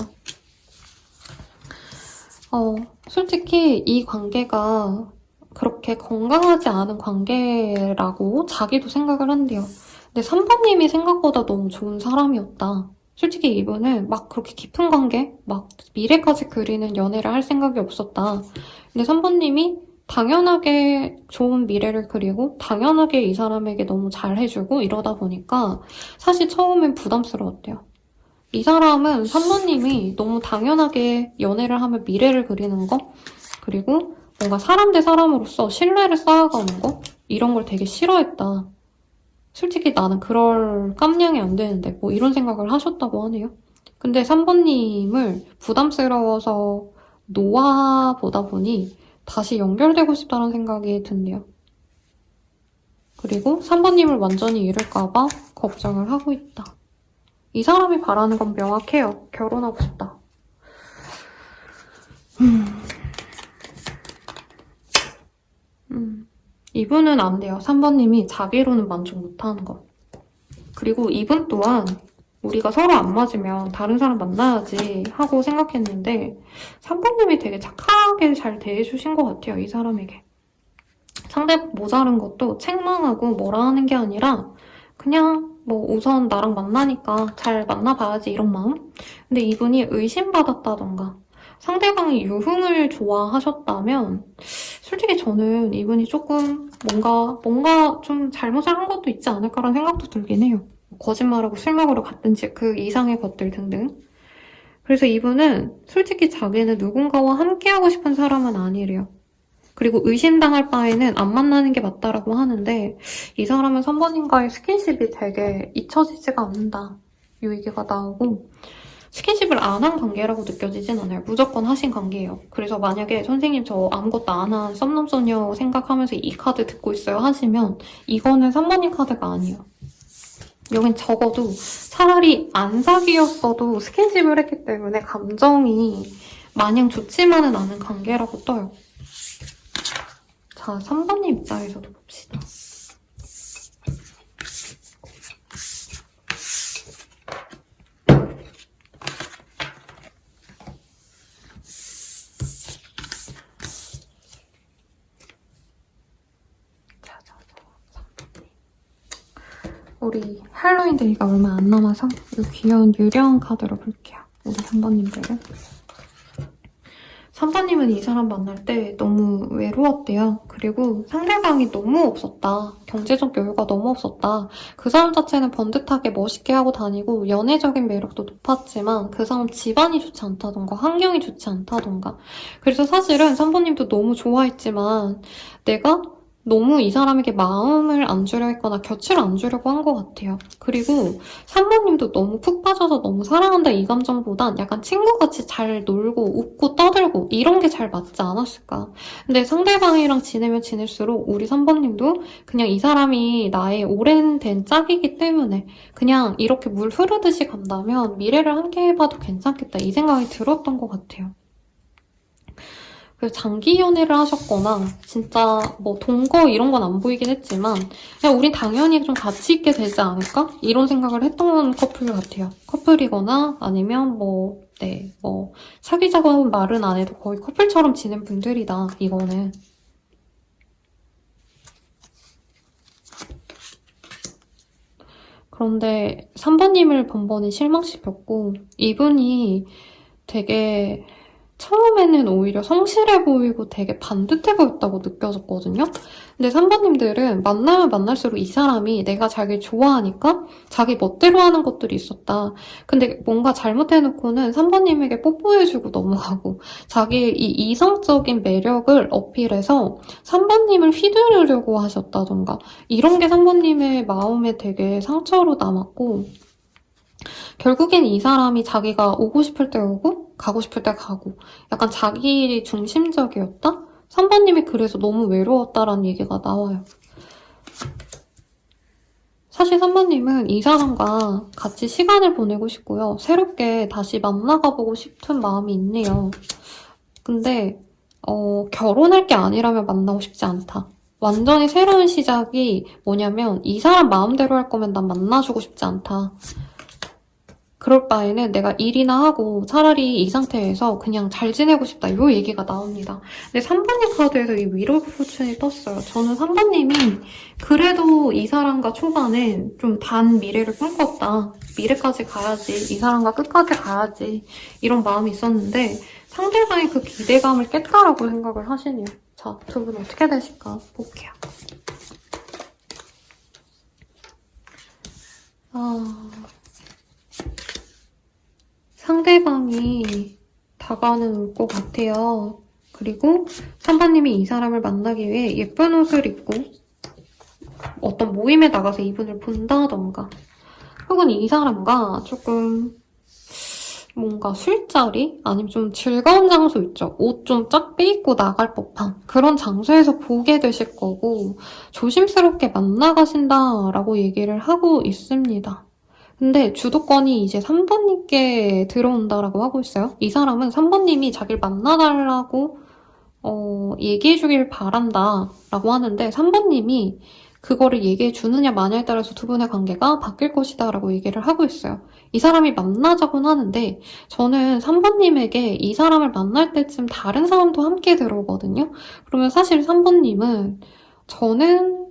S1: 솔직히 이 관계가 그렇게 건강하지 않은 관계라고 자기도 생각을 한대요. 근데 3번님이 생각보다 너무 좋은 사람이었다. 솔직히 이분은 막 그렇게 깊은 관계, 막 미래까지 그리는 연애를 할 생각이 없었다. 근데 3번님이 당연하게 좋은 미래를 그리고 당연하게 이 사람에게 너무 잘해주고 이러다 보니까 사실 처음엔 부담스러웠대요. 이 사람은 3번님이 너무 당연하게 연애를 하면 미래를 그리는 거 그리고 뭔가 사람 대 사람으로서 신뢰를 쌓아가는 거 이런 걸 되게 싫어했다. 솔직히 나는 그럴 깜냥이 안 되는데 뭐 이런 생각을 하셨다고 하네요. 근데 3번님을 부담스러워서 놓아보다 보니 다시 연결되고 싶다는 생각이 든대요. 그리고 3번님을 완전히 잃을까봐 걱정을 하고 있다. 이 사람이 바라는 건 명확해요. 결혼하고 싶다. 이분은 안 돼요. 3번님이 자기로는 만족 못하는 거. 그리고 이분 또한 우리가 서로 안 맞으면 다른 사람 만나야지 하고 생각했는데 3번님이 되게 착하게 잘 대해주신 것 같아요. 이 사람에게. 상대 모자른 것도 책망하고 뭐라 하는 게 아니라 그냥 뭐 우선 나랑 만나니까 잘 만나봐야지 이런 마음? 근데 이분이 의심받았다던가 상대방이 유흥을 좋아하셨다면 솔직히 저는 이분이 조금 뭔가 좀 잘못을 한 것도 있지 않을까라는 생각도 들긴 해요. 거짓말하고 술 먹으러 갔든지 그 이상의 것들 등등. 그래서 이분은 솔직히 자기는 누군가와 함께하고 싶은 사람은 아니래요. 그리고 의심당할 바에는 안 만나는 게 맞다라고 하는데 이 사람은 3번님과의 스킨십이 되게 잊혀지지가 않는다. 이 얘기가 나오고 스킨십을 안 한 관계라고 느껴지진 않아요. 무조건 하신 관계예요. 그래서 만약에 선생님 저 아무것도 안 한 썸남소녀 생각하면서 이 카드 듣고 있어요 하시면 이거는 3번님 카드가 아니에요. 여긴 적어도 차라리 안 사귀었어도 스킨십을 했기 때문에 감정이 마냥 좋지만은 않은 관계라고 떠요. 자, 3번님 입장에서도 봅시다. 우리 할로윈 데이가 얼마 안 남아서 이 귀여운 유령 카드로 볼게요. 우리 3번님들은. 3번님은 이 사람 만날 때 너무 외로웠대요. 그리고 상대방이 너무 없었다. 경제적 여유가 너무 없었다. 그 사람 자체는 번듯하게 멋있게 하고 다니고 연애적인 매력도 높았지만 그 사람 집안이 좋지 않다던가 환경이 좋지 않다던가. 그래서 사실은 3번님도 너무 좋아했지만 내가 너무 이 사람에게 마음을 안 주려 했거나 곁을 안 주려고 한 것 같아요. 그리고 3번님도 너무 푹 빠져서 너무 사랑한다 이 감정보단 약간 친구같이 잘 놀고 웃고 떠들고 이런 게 잘 맞지 않았을까. 근데 상대방이랑 지내면 지낼수록 우리 3번님도 그냥 이 사람이 나의 오랜된 짝이기 때문에 그냥 이렇게 물 흐르듯이 간다면 미래를 함께 해봐도 괜찮겠다 이 생각이 들었던 것 같아요. 그래서 장기 연애를 하셨거나 진짜 뭐 동거 이런 건 안 보이긴 했지만 그냥 우린 당연히 좀 가치 있게 되지 않을까? 이런 생각을 했던 커플 같아요. 커플이거나 아니면 뭐 사귀자고 하는 말은 안 해도 거의 커플처럼 지낸 분들이다, 이거는. 그런데 3번님을 번번이 실망시켰고 이분이 되게 처음에는 오히려 성실해 보이고 되게 반듯해 보였다고 느껴졌거든요. 근데 3번님들은 만나면 만날수록 이 사람이 내가 자기를 좋아하니까 자기 멋대로 하는 것들이 있었다. 근데 뭔가 잘못해놓고는 3번님에게 뽀뽀해주고 넘어가고 자기의 이 이성적인 매력을 어필해서 3번님을 휘두르려고 하셨다던가 이런 게 3번님의 마음에 되게 상처로 남았고 결국엔 이 사람이 자기가 오고 싶을 때 오고 가고 싶을 때 가고 약간 자기 중심적이었다? 3번님이 그래서 너무 외로웠다라는 얘기가 나와요. 사실 3번님은 이 사람과 같이 시간을 보내고 싶고요. 새롭게 다시 만나가보고 싶은 마음이 있네요. 근데 결혼할 게 아니라면 만나고 싶지 않다. 완전히 새로운 시작이 뭐냐면 이 사람 마음대로 할 거면 난 만나주고 싶지 않다. 그럴 바에는 내가 일이나 하고 차라리 이 상태에서 그냥 잘 지내고 싶다. 이 얘기가 나옵니다. 근데 3번님 카드에서 이 위로 오브 포춘이 떴어요. 저는 3번님이 그래도 이 사람과 초반엔 좀 단 미래를 꿈꿨다. 미래까지 가야지. 이 사람과 끝까지 가야지. 이런 마음이 있었는데 상대방이 그 기대감을 깼다라고 생각을 하시네요. 자, 두 분 어떻게 되실까 볼게요. 상대방이 다가는 올 것 같아요. 그리고 3번님이 이 사람을 만나기 위해 예쁜 옷을 입고 어떤 모임에 나가서 이분을 본다던가 혹은 이 사람과 조금 뭔가 술자리? 아니면 좀 즐거운 장소 있죠. 옷 좀 쫙 빼입고 나갈 법한 그런 장소에서 보게 되실 거고 조심스럽게 만나가신다라고 얘기를 하고 있습니다. 근데 주도권이 이제 3번님께 들어온다라고 하고 있어요. 이 사람은 3번님이 자기를 만나달라고 얘기해주길 바란다라고 하는데 3번님이 그거를 얘기해주느냐 마냐에 따라서 두 분의 관계가 바뀔 것이다 라고 얘기를 하고 있어요. 이 사람이 만나자곤 하는데 저는 3번님에게 이 사람을 만날 때쯤 다른 사람도 함께 들어오거든요. 그러면 사실 3번님은 저는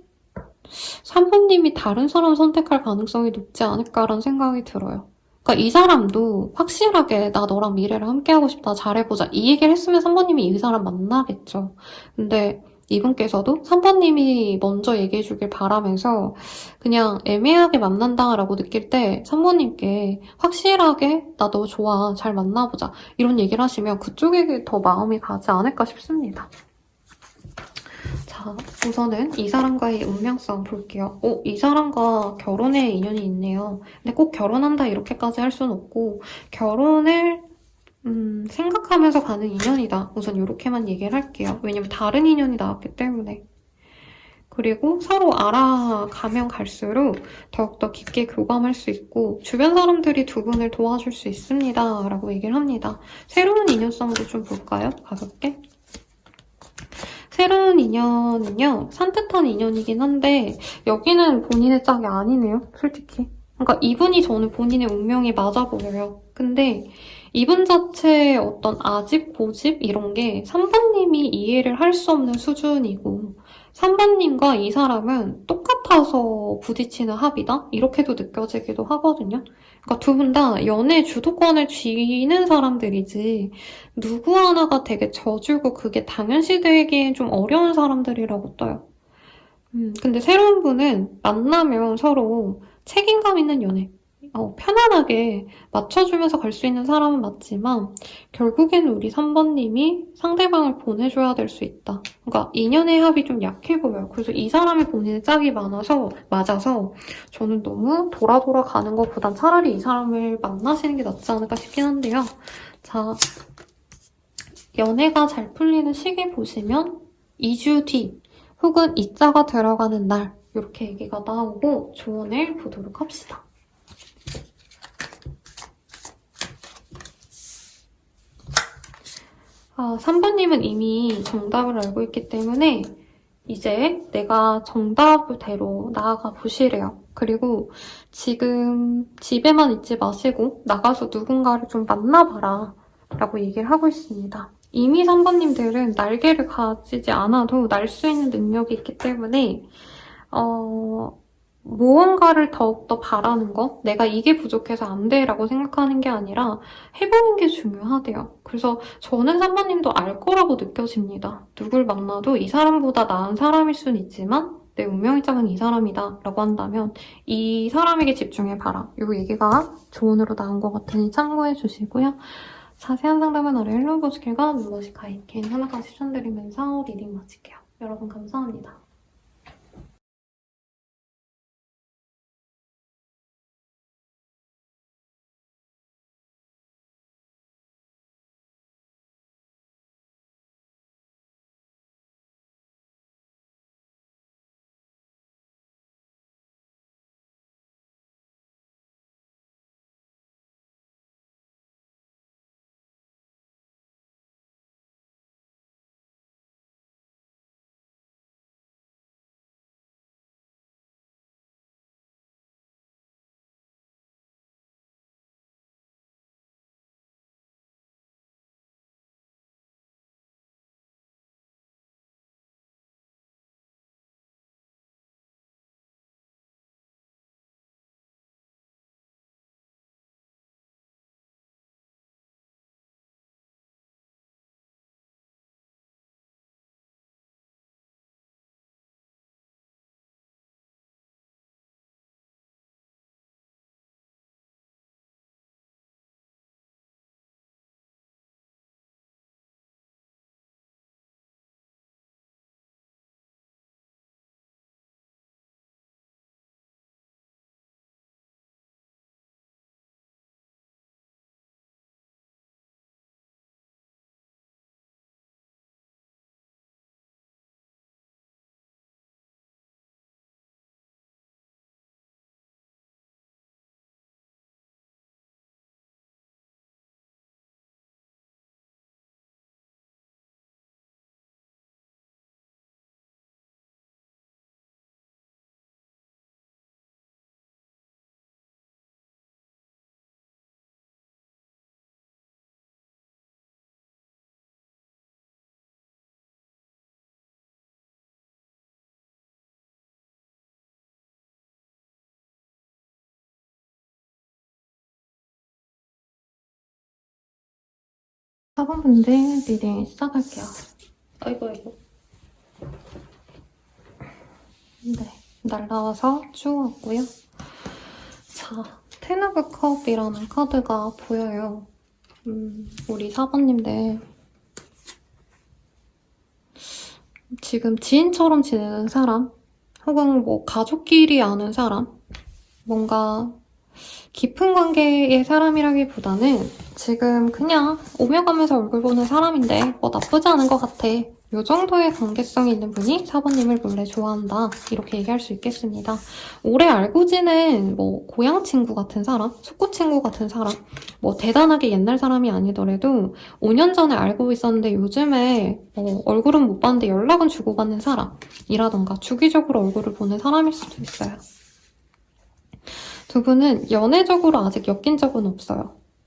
S1: 3번님이 다른 사람 선택할 가능성이 높지 않을까라는 생각이 들어요. 그러니까 이 사람도 확실하게 나 너랑 미래를 함께하고 싶다, 잘해보자 이 얘기를 했으면 3번님이 이 사람 만나겠죠. 근데 이분께서도 3번님이 먼저 얘기해주길 바라면서 그냥 애매하게 만난다라고 느낄 때 3번님께 확실하게 나 너 좋아, 잘 만나보자 이런 얘기를 하시면 그쪽에게 더 마음이 가지 않을까 싶습니다. 자, 우선은 이 사람과의 운명성 볼게요. 이 사람과 결혼의 인연이 있네요. 근데 꼭 결혼한다 이렇게까지 할 수는 없고 결혼을 생각하면서 가는 인연이다. 우선 이렇게만 얘기를 할게요. 왜냐면 다른 인연이 나왔기 때문에. 그리고 서로 알아가면 갈수록 더욱더 깊게 교감할 수 있고 주변 사람들이 두 분을 도와줄 수 있습니다. 라고 얘기를 합니다. 새로운 인연성도 좀 볼까요? 가볍게. 새로운 인연은요, 산뜻한 인연이긴 한데 여기는 본인의 짝이 아니네요, 솔직히. 그러니까 이분이 저는 본인의 운명이 맞아 보여요. 근데 이분 자체의 어떤 아집, 고집 이런 게 3번님이 이해를 할 수 없는 수준이고 3번님과 이 사람은 똑같아서 부딪히는 합이다? 이렇게도 느껴지기도 하거든요. 그러니까 두 분 다 연애 주도권을 쥐는 사람들이지 누구 하나가 되게 져주고 그게 당연시되기엔 좀 어려운 사람들이라고 떠요. 근데 새로운 분은 만나면 서로 책임감 있는 연애, 편안하게 맞춰주면서 갈 수 있는 사람은 맞지만 결국엔 우리 3번님이 상대방을 보내줘야 될 수 있다. 그러니까 인연의 합이 좀 약해 보여요. 그래서 이 사람이 본인의 짝이 맞아서 저는 너무 돌아 가는 것보단 차라리 이 사람을 만나시는 게 낫지 않을까 싶긴 한데요. 자, 연애가 잘 풀리는 시기 보시면 2주 뒤 혹은 이자가 들어가는 날 이렇게 얘기가 나오고 조언을 보도록 합시다. 3번님은 이미 정답을 알고 있기 때문에 이제 내가 정답대로 나아가 보시래요. 그리고 지금 집에만 있지 마시고 나가서 누군가를 좀 만나봐라 라고 얘기를 하고 있습니다. 이미 3번님들은 날개를 가지지 않아도 날 수 있는 능력이 있기 때문에 무언가를 더욱더 바라는 거, 내가 이게 부족해서 안 돼라고 생각하는 게 아니라 해보는 게 중요하대요. 그래서 저는 3번님도 알 거라고 느껴집니다. 누굴 만나도 이 사람보다 나은 사람일 순 있지만 내 운명의 짝은 이 사람이다 라고 한다면 이 사람에게 집중해봐라. 이 얘기가 조언으로 나온 것 같으니 참고해 주시고요. 자세한 상담은 아래 헬로우 버스킬과 멤버십 가입 개인 하나까지 추천드리면서 리딩 마칠게요. 여러분 감사합니다. 4번분들 리딩 시작할게요. 아이고. 네, 날라와서 쭉 왔고요. 자, 텐 오브 컵이라는 카드가 보여요. 우리 4번님들 지금 지인처럼 지내는 사람, 혹은 뭐 가족끼리 아는 사람, 뭔가 깊은 관계의 사람이라기보다는 지금 그냥 오며 가면서 얼굴 보는 사람인데 뭐 나쁘지 않은 것 같아. 요 정도의 관계성이 있는 분이 4번님을 원래 좋아한다. 이렇게 얘기할 수 있겠습니다. 오래 알고 지낸 뭐 고향 친구 같은 사람, 숙구 친구 같은 사람, 뭐 대단하게 옛날 사람이 아니더라도 5년 전에 알고 있었는데 요즘에 뭐 얼굴은 못 봤는데 연락은 주고받는 사람이라던가 주기적으로 얼굴을 보는 사람일 수도 있어요. 두 분은 연애적으로 아직 엮인 적은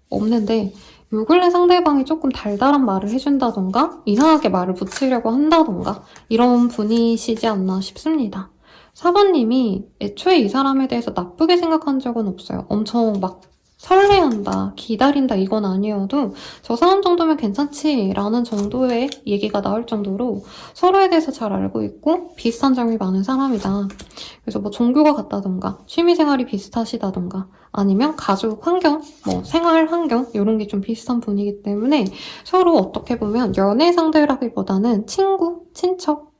S1: 없는데 요 근래 상대방이 조금 달달한 말을 해준다던가 이상하게 말을 붙이려고 한다던가 이런 분이시지 않나 싶습니다. 4번님이 애초에 이 사람에 대해서 나쁘게 생각한 적은 없어요. 엄청 막 설레한다, 기다린다 이건 아니어도 저 사람 정도면 괜찮지 라는 정도의 얘기가 나올 정도로 서로에 대해서 잘 알고 있고 비슷한 점이 많은 사람이다. 그래서 뭐 종교가 같다던가 취미생활이 비슷하시다던가 아니면 가족 환경, 뭐 생활 환경 이런 게 좀 비슷한 분이기 때문에 서로 어떻게 보면 연애 상대라기보다는 친구, 친척,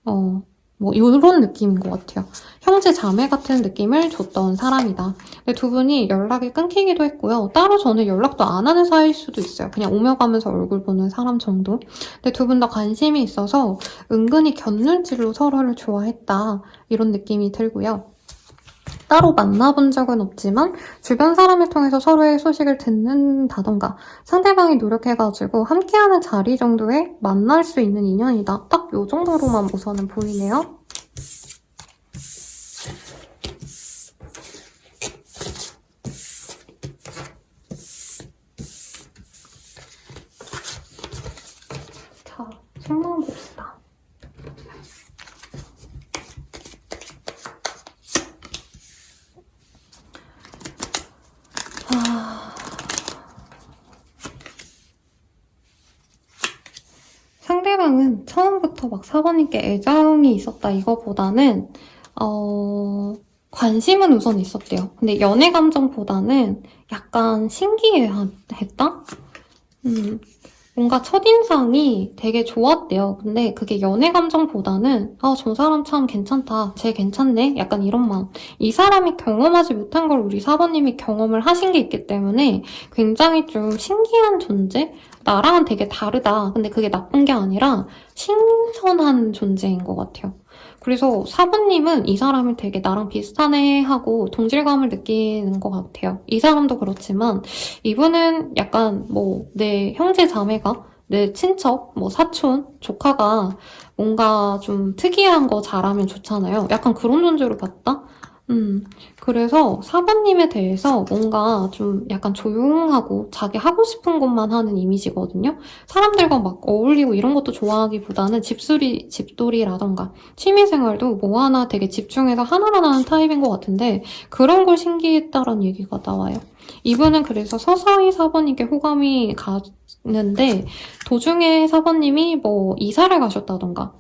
S1: 뭐 이런 느낌인 것 같아요. 형제 자매 같은 느낌을 줬던 사람이다. 근데 두 분이 연락이 끊기기도 했고요. 따로 저는 연락도 안 하는 사이일 수도 있어요. 그냥 오며 가면서 얼굴 보는 사람 정도. 근데 두 분 다 관심이 있어서 은근히 곁눈질로 서로를 좋아했다. 이런 느낌이 들고요. 따로 만나본 적은 없지만 주변 사람을 통해서 서로의 소식을 듣는다던가 상대방이 노력해가지고 함께하는 자리 정도에 만날 수 있는 인연이다. 딱 요 정도로만 우선은 보이네요. 자, 속마음 봅시다. 상대방은 처음부터 막 4번님께 애정이 있었다 이거보다는 관심은 우선 있었대요. 근데 연애 감정보다는 약간 신기해했다? 뭔가 첫인상이 되게 좋았대요. 근데 그게 연애 감정보다는 저 사람 참 괜찮다. 쟤 괜찮네? 약간 이런 마음. 이 사람이 경험하지 못한 걸 우리 4번님이 경험을 하신 게 있기 때문에 굉장히 좀 신기한 존재? 나랑은 되게 다르다. 근데 그게 나쁜 게 아니라 신선한 존재인 것 같아요. 그래서 4번님은 이 사람을 되게 나랑 비슷하네 하고 동질감을 느끼는 것 같아요. 이 사람도 그렇지만 이분은 약간 뭐 내 형제 자매가 내 친척, 뭐 사촌, 조카가 뭔가 좀 특이한 거 잘하면 좋잖아요. 약간 그런 존재로 봤다? 그래서 4번님에 대해서 뭔가 좀 약간 조용하고 자기 하고 싶은 것만 하는 이미지거든요. 사람들과 막 어울리고 이런 것도 좋아하기보다는 집돌이라던가 취미생활도 뭐 하나 되게 집중해서 하나만 하는 타입인 것 같은데 그런 걸 신기했다라는 얘기가 나와요. 이분은 그래서 서서히 4번님께 호감이 가는데 도중에 4번님이 뭐 이사를 가셨다던가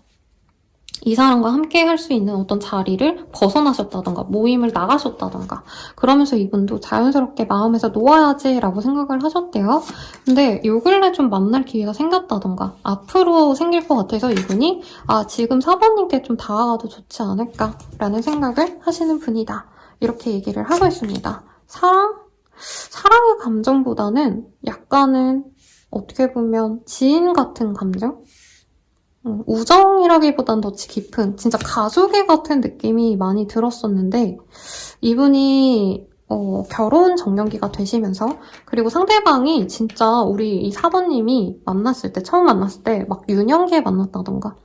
S1: 이 사람과 함께 할 수 있는 어떤 자리를 벗어나셨다던가 모임을 나가셨다던가 그러면서 이분도 자연스럽게 마음에서 놓아야지라고 생각을 하셨대요. 근데 요 근래 좀 만날 기회가 생겼다던가 앞으로 생길 것 같아서 이분이 지금 4번님께 좀 다가가도 좋지 않을까라는 생각을 하시는 분이다. 이렇게 얘기를 하고 있습니다. 사랑의 감정보다는 약간은 어떻게 보면 지인 같은 감정? 우정이라기보단 더 깊은 진짜 가족애 같은 느낌이 많이 들었었는데 이분이 결혼 정년기가 되시면서 그리고 상대방이 진짜 우리 이 4번님이 처음 만났을 때 막 유년기에 만났다던가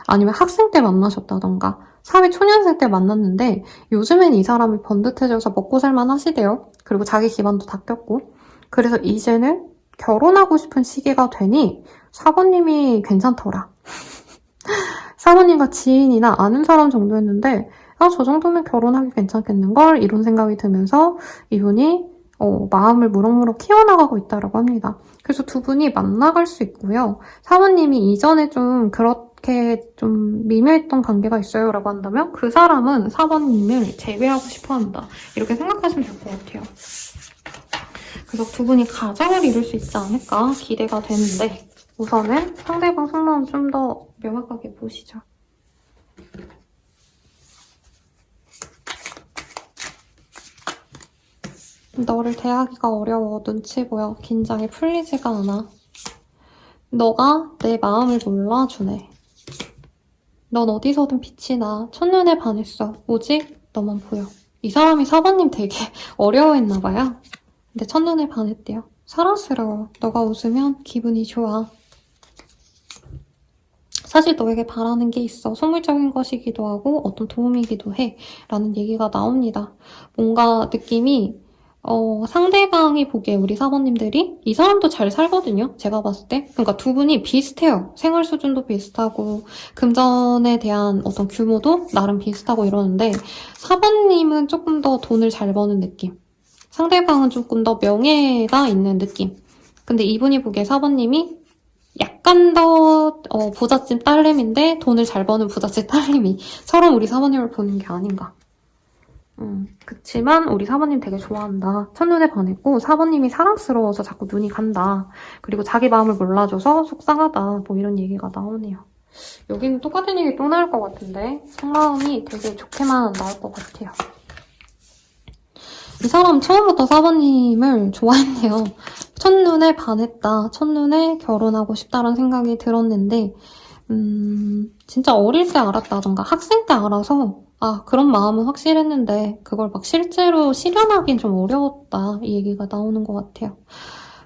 S1: 아니면 학생 때 만나셨다던가 사회 초년생 때 만났는데 요즘엔 이 사람이 번듯해져서 먹고 살만 하시대요. 그리고 자기 기반도 다 꼈고 그래서 이제는 결혼하고 싶은 시기가 되니 4번님이 괜찮더라. 4번님과 지인이나 아는 사람 정도였는데 저 정도면 결혼하기 괜찮겠는걸? 이런 생각이 들면서 이분이 마음을 무럭무럭 키워나가고 있다고 합니다. 그래서 두 분이 만나갈 수 있고요. 사모님이 이전에 좀 그렇게 좀 미묘했던 관계가 있어요 라고 한다면 그 사람은 4번님을 제외하고 싶어 한다. 이렇게 생각하시면 될 것 같아요. 그래서 두 분이 가정을 이룰 수 있지 않을까 기대가 되는데 우선은 상대방 속마음 좀 더 명확하게 보시죠. 너를 대하기가 어려워. 눈치 보여. 긴장이 풀리지가 않아. 너가 내 마음을 몰라주네. 넌 어디서든 빛이 나. 첫눈에 반했어. 오직 너만 보여. 이 사람이 4번님 되게 어려워했나봐요. 근데 첫눈에 반했대요. 사랑스러워. 너가 웃으면 기분이 좋아. 사실 너에게 바라는 게 있어. 속물적인 것이기도 하고 어떤 도움이기도 해. 라는 얘기가 나옵니다. 뭔가 느낌이 상대방이 보기에 우리 사모님들이 이 사람도 잘 살거든요. 제가 봤을 때. 그러니까 두 분이 비슷해요. 생활 수준도 비슷하고 금전에 대한 어떤 규모도 나름 비슷하고 이러는데 사모님은 조금 더 돈을 잘 버는 느낌. 상대방은 조금 더 명예가 있는 느낌. 근데 이분이 보기에 사모님이 약간 더 부잣집 딸내미인데 돈을 잘 버는 부잣집 딸내미처럼 우리 사모님을 보는 게 아닌가. 그치만 우리 사모님 되게 좋아한다. 첫눈에 반했고 사모님이 사랑스러워서 자꾸 눈이 간다. 그리고 자기 마음을 몰라줘서 속상하다. 뭐 이런 얘기가 나오네요. 여기는 똑같은 얘기 또 나올 것 같은데 속마음이 되게 좋게만 나올 것 같아요. 이 사람 처음부터 사모님을 좋아했네요. 첫눈에 반했다. 첫눈에 결혼하고 싶다라는 생각이 들었는데 진짜 어릴 때 알았다던가 학생 때 알아서 그런 마음은 확실했는데 그걸 막 실제로 실현하긴 좀 어려웠다. 이 얘기가 나오는 것 같아요.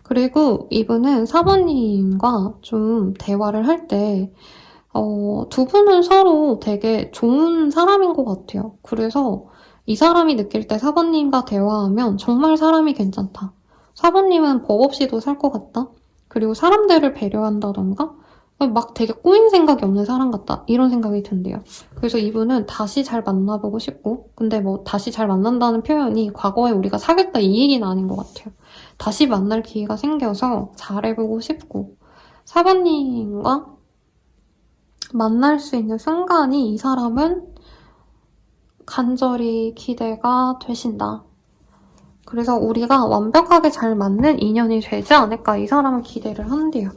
S1: 그리고 이분은 사모님과 좀 대화를 할 때 두 분은 서로 되게 좋은 사람인 것 같아요. 그래서 이 사람이 느낄 때 사모님과 대화하면 정말 사람이 괜찮다. 사모님은 법 없이도 살 것 같다. 그리고 사람들을 배려한다던가 막 되게 꼬인 생각이 없는 사람 같다. 이런 생각이 든대요. 그래서 이분은 다시 잘 만나보고 싶고 근데 뭐 다시 잘 만난다는 표현이 과거에 우리가 사귀었다 이 얘기는 아닌 것 같아요. 다시 만날 기회가 생겨서 잘해보고 싶고 사모님과 만날 수 있는 순간이 이 사람은 간절히 기대가 되신다. 그래서 우리가 완벽하게 잘 맞는 인연이 되지 않을까 이 사람은 기대를 한대요.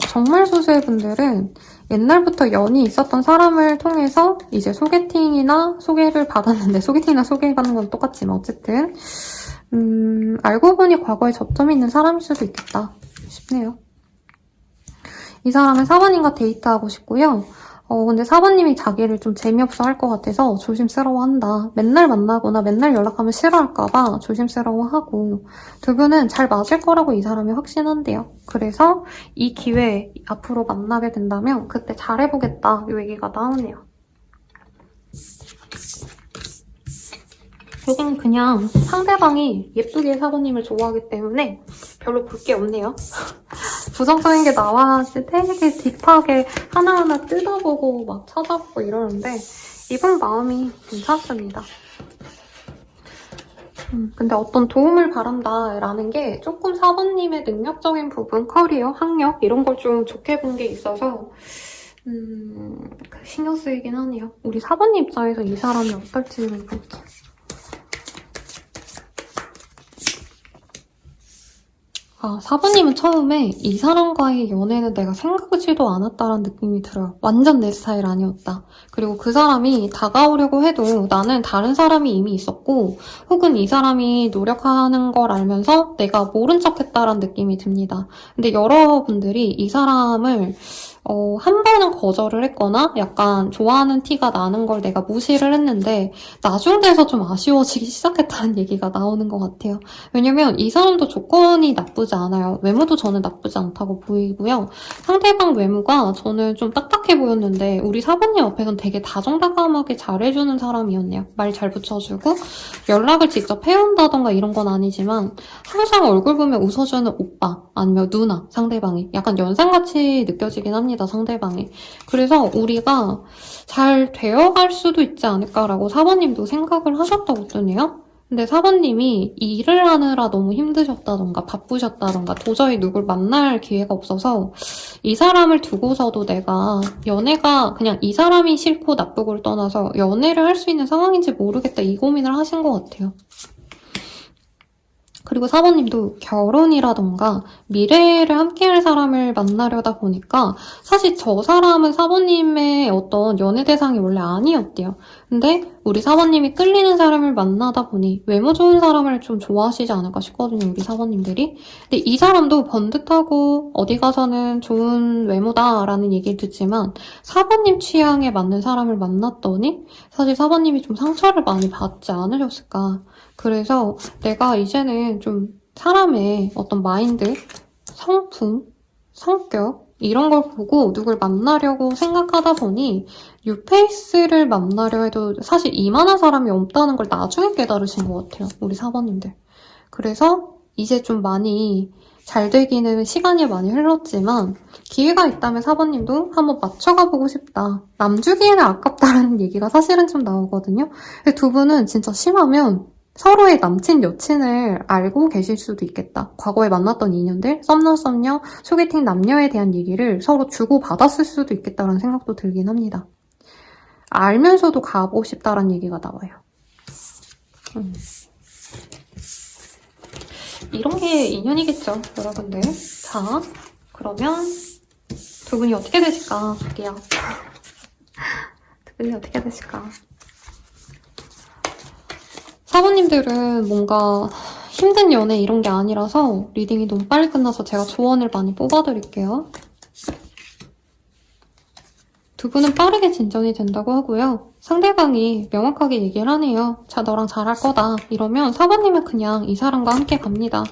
S1: 정말 소수의 분들은 옛날부터 연이 있었던 사람을 통해서 이제 소개팅이나 소개를 받았는데 소개팅이나 소개받는 건 똑같지만 어쨌든 알고 보니 과거에 접점이 있는 사람일 수도 있겠다 싶네요. 이 사람은 사모님과 데이트하고 싶고요. 근데 사모님이 자기를 좀 재미없어 할 것 같아서 조심스러워한다. 맨날 만나거나 맨날 연락하면 싫어할까봐 조심스러워하고 두 분은 잘 맞을 거라고 이 사람이 확신한대요. 그래서 이 기회에 앞으로 만나게 된다면 그때 잘해보겠다 이 얘기가 나오네요. 여기는 그냥 상대방이 예쁘게 사모님을 좋아하기 때문에 별로 볼 게 없네요. 부정적인 게 나와야지 되게 딥하게 하나하나 뜯어보고 막 찾아보고 이러는데 이분 마음이 괜찮습니다. 근데 어떤 도움을 바란다 라는 게 조금 사모님의 능력적인 부분, 커리어, 학력 이런 걸 좀 좋게 본 게 있어서 신경 쓰이긴 하네요. 우리 사모님 입장에서 이 사람이 어떨지는 볼게요. 사부님은 처음에 이 사람과의 연애는 내가 생각지도 않았다라는 느낌이 들어요. 완전 내 스타일 아니었다. 그리고 그 사람이 다가오려고 해도 나는 다른 사람이 이미 있었고 혹은 이 사람이 노력하는 걸 알면서 내가 모른 척했다라는 느낌이 듭니다. 근데 여러분들이 이 사람을 한 번은 거절을 했거나 약간 좋아하는 티가 나는 걸 내가 무시를 했는데 나중 돼서 좀 아쉬워지기 시작했다는 얘기가 나오는 것 같아요. 왜냐면 이 사람도 조건이 나쁘지 않아요. 외모도 저는 나쁘지 않다고 보이고요. 상대방 외모가 저는 좀 딱딱해 보였는데 우리 사부님 앞에선 되게 다정다감하게 잘해주는 사람이었네요. 말 잘 붙여주고 연락을 직접 해온다던가 이런 건 아니지만 항상 얼굴 보면 웃어주는 오빠 아니면 누나 상대방이 약간 연상같이 느껴지긴 합니다. 상대방이. 그래서 우리가 잘 되어갈 수도 있지 않을까라고 사모님도 생각을 하셨다고 뜨네요. 근데 사모님이 일을 하느라 너무 힘드셨다던가 바쁘셨다던가 도저히 누굴 만날 기회가 없어서 이 사람을 두고서도 내가 연애가 그냥 이 사람이 싫고 나쁘고를 떠나서 연애를 할 수 있는 상황인지 모르겠다 이 고민을 하신 것 같아요. 그리고 사모님도 결혼이라던가 미래를 함께할 사람을 만나려다 보니까 사실 저 사람은 사모님의 어떤 연애 대상이 원래 아니었대요. 근데 우리 사모님이 끌리는 사람을 만나다 보니 외모 좋은 사람을 좀 좋아하시지 않을까 싶거든요, 우리 사모님들이. 근데 이 사람도 번듯하고 어디 가서는 좋은 외모다라는 얘기를 듣지만 사모님 취향에 맞는 사람을 만났더니 사실 사모님이 좀 상처를 많이 받지 않으셨을까. 그래서 내가 이제는 좀 사람의 어떤 마인드, 성품, 성격 이런 걸 보고 누굴 만나려고 생각하다 보니 뉴페이스를 만나려 해도 사실 이만한 사람이 없다는 걸 나중에 깨달으신 것 같아요. 우리 사모님들. 그래서 이제 좀 많이 잘 되기는 시간이 많이 흘렀지만 기회가 있다면 사모님도 한번 맞춰가 보고 싶다. 남 주기에는 아깝다라는 얘기가 사실은 좀 나오거든요. 근데 두 분은 진짜 심하면 서로의 남친, 여친을 알고 계실 수도 있겠다. 과거에 만났던 인연들, 썸녀, 소개팅 남녀에 대한 얘기를 서로 주고받았을 수도 있겠다라는 생각도 들긴 합니다. 알면서도 가고 싶다라는 얘기가 나와요. 이런 게 인연이겠죠, 여러분들. 자, 그러면 두 분이 어떻게 되실까 볼게요. 두 분이 어떻게 되실까? 사모님들은 뭔가 힘든 연애 이런 게 아니라서 리딩이 너무 빨리 끝나서 제가 조언을 많이 뽑아드릴게요. 두 분은 빠르게 진전이 된다고 하고요. 상대방이 명확하게 얘기를 하네요. 자, 너랑 잘할 거다. 이러면 사모님은 그냥 이 사람과 함께 갑니다.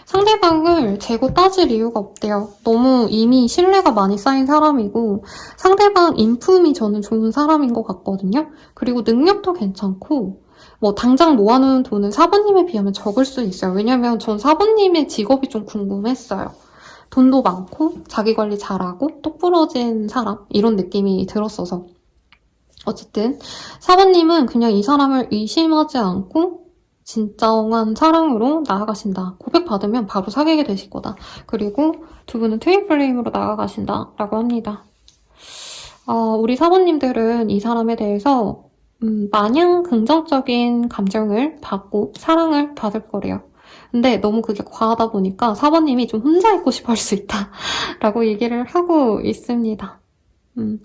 S1: 상대방을 재고 따질 이유가 없대요. 너무 이미 신뢰가 많이 쌓인 사람이고 상대방 인품이 저는 좋은 사람인 것 같거든요. 그리고 능력도 괜찮고 뭐 당장 모아놓은 돈은 사부님에 비하면 적을 수 있어요. 왜냐면 전 사부님의 직업이 좀 궁금했어요. 돈도 많고 자기 관리 잘하고 똑부러진 사람 이런 느낌이 들었어서 어쨌든 사부님은 그냥 이 사람을 의심하지 않고 진정한 사랑으로 나아가신다. 고백받으면 바로 사귀게 되실 거다. 그리고 두 분은 트윈 플레임으로 나아가신다 라고 합니다. 우리 사부님들은 이 사람에 대해서 마냥 긍정적인 감정을 받고 사랑을 받을 거래요. 근데 너무 그게 과하다 보니까 사모님이 좀 혼자 있고 싶어 할 수 있다 라고 얘기를 하고 있습니다.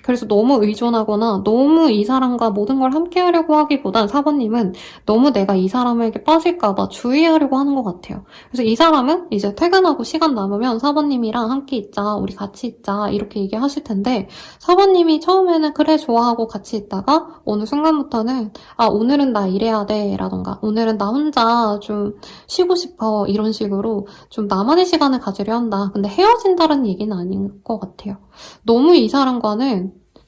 S1: 그래서 너무 의존하거나 너무 이 사람과 모든 걸 함께 하려고 하기보단 사모님은 너무 내가 이 사람에게 빠질까봐 주의하려고 하는 것 같아요. 그래서 이 사람은 이제 퇴근하고 시간 남으면 사모님이랑 함께 있자, 우리 같이 있자 이렇게 얘기하실 텐데 사모님이 처음에는 그래 좋아하고 같이 있다가 어느 순간부터는 오늘은 나 일해야 돼 라던가 오늘은 나 혼자 좀 쉬고 싶어 이런 식으로 좀 나만의 시간을 가지려 한다. 근데 헤어진다는 얘기는 아닌 것 같아요. 너무 이 사람과는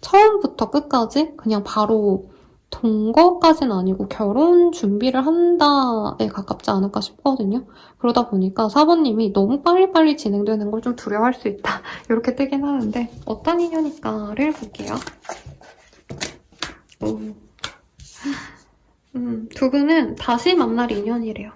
S1: 처음부터 끝까지 그냥 바로 동거까지는 아니고 결혼 준비를 한다에 가깝지 않을까 싶거든요. 그러다 보니까 사부님이 너무 빨리빨리 진행되는 걸 좀 두려워할 수 있다. 이렇게 뜨긴 하는데 어떤 인연일까를 볼게요. 두 분은 다시 만날 인연이래요.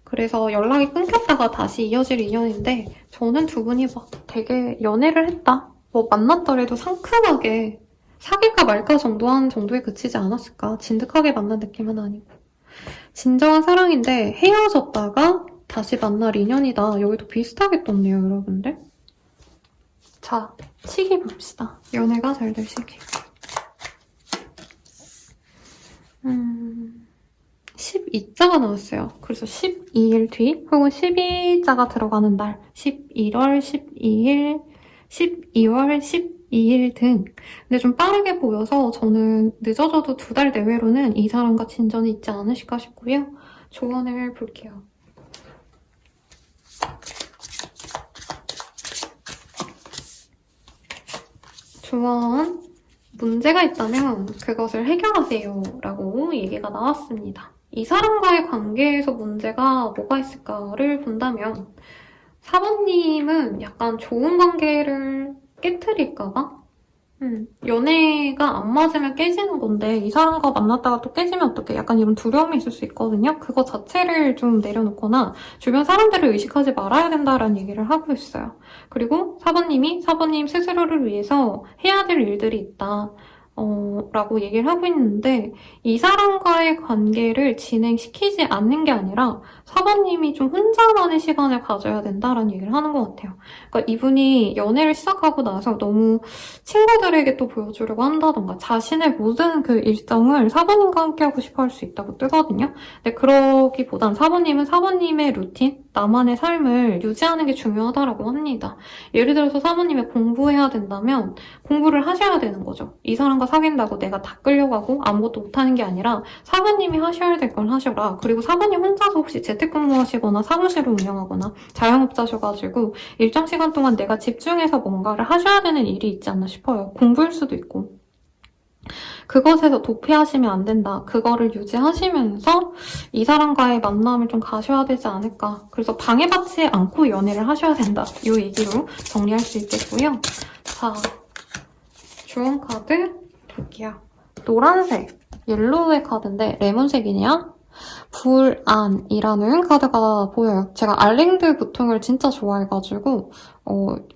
S1: 그래서 연락이 끊겼다가 다시 이어질 인연인데 저는 두 분이 막 되게 연애를 했다. 뭐 만났더라도 상큼하게 사귈까 말까 정도에 그치지 않았을까. 진득하게 만난 느낌은 아니고. 진정한 사랑인데 헤어졌다가 다시 만날 인연이다. 여기도 비슷하게 떴네요, 여러분들. 자, 시기 봅시다. 연애가 잘 될 시기. 12자가 나왔어요. 그래서 12일 뒤 혹은 12자가 들어가는 날 11월 12일 12월 12일 등 근데 좀 빠르게 보여서 저는 늦어져도 2달 내외로는 이 사람과 진전이 있지 않으실까 싶고요. 조언을 볼게요. 조언 문제가 있다면 그것을 해결하세요 라고 얘기가 나왔습니다. 이 사람과의 관계에서 문제가 뭐가 있을까를 본다면 사모님은 약간 좋은 관계를 깨트릴까봐 연애가 안 맞으면 깨지는 건데 이 사람과 만났다가 또 깨지면 어떡해? 약간 이런 두려움이 있을 수 있거든요. 그거 자체를 좀 내려놓거나 주변 사람들을 의식하지 말아야 된다라는 얘기를 하고 있어요. 그리고 사모님 스스로를 위해서 해야 될 일들이 있다. 라고 얘기를 하고 있는데 이 사람과의 관계를 진행시키지 않는 게 아니라 사모님이 좀 혼자만의 시간을 가져야 된다라는 얘기를 하는 것 같아요. 그러니까 이분이 연애를 시작하고 나서 너무 친구들에게 또 보여주려고 한다던가 자신의 모든 그 일정을 사모님과 함께 하고 싶어 할 수 있다고 뜨거든요. 근데 그러기보단 사모님은 사모님의 루틴, 나만의 삶을 유지하는 게 중요하다라고 합니다. 예를 들어서 사모님이 공부해야 된다면 공부를 하셔야 되는 거죠. 이 사람과 사귄다고 내가 다 끌려가고 아무것도 못하는 게 아니라 사모님이 하셔야 될 걸 하셔라. 그리고 사모님 혼자서 혹시 재택근무 하시거나 사무실을 운영하거나 자영업자셔가지고 일정 시간 동안 내가 집중해서 뭔가를 하셔야 되는 일이 있지 않나 싶어요. 공부일 수도 있고. 그것에서 도피하시면 안 된다. 그거를 유지하시면서 이 사람과의 만남을 좀 가셔야 되지 않을까. 그래서 방해받지 않고 연애를 하셔야 된다. 이 얘기로 정리할 수 있겠고요. 자, 주원 카드 볼게요. 노란색, 옐로우의 카드인데 레몬색이네요. 불안이라는 카드가 보여요. 제가 알랭드 보통을 진짜 좋아해가지고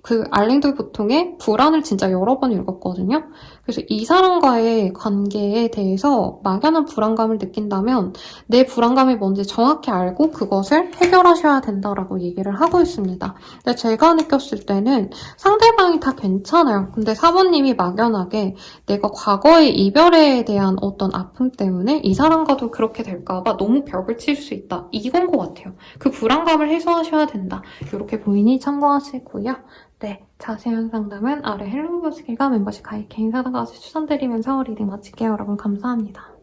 S1: 그 알랭드 보통의 불안을 진짜 여러 번 읽었거든요. 그래서 이 사람과의 관계에 대해서 막연한 불안감을 느낀다면 내 불안감이 뭔지 정확히 알고 그것을 해결하셔야 된다라고 얘기를 하고 있습니다. 근데 제가 느꼈을 때는 상대방이 다 괜찮아요. 근데 사모님이 막연하게 내가 과거의 이별에 대한 어떤 아픔 때문에 이 사람과도 그렇게 될까봐 너무 벽을 칠 수 있다. 이건 것 같아요. 그 불안감을 해소하셔야 된다. 이렇게 보이니 참고하시고요. 네, 자세한 상담은 아래 헬로우 교수길과 멤버십 가입 개인 상담까지 추천드리면서 리딩 마칠게요. 여러분 감사합니다.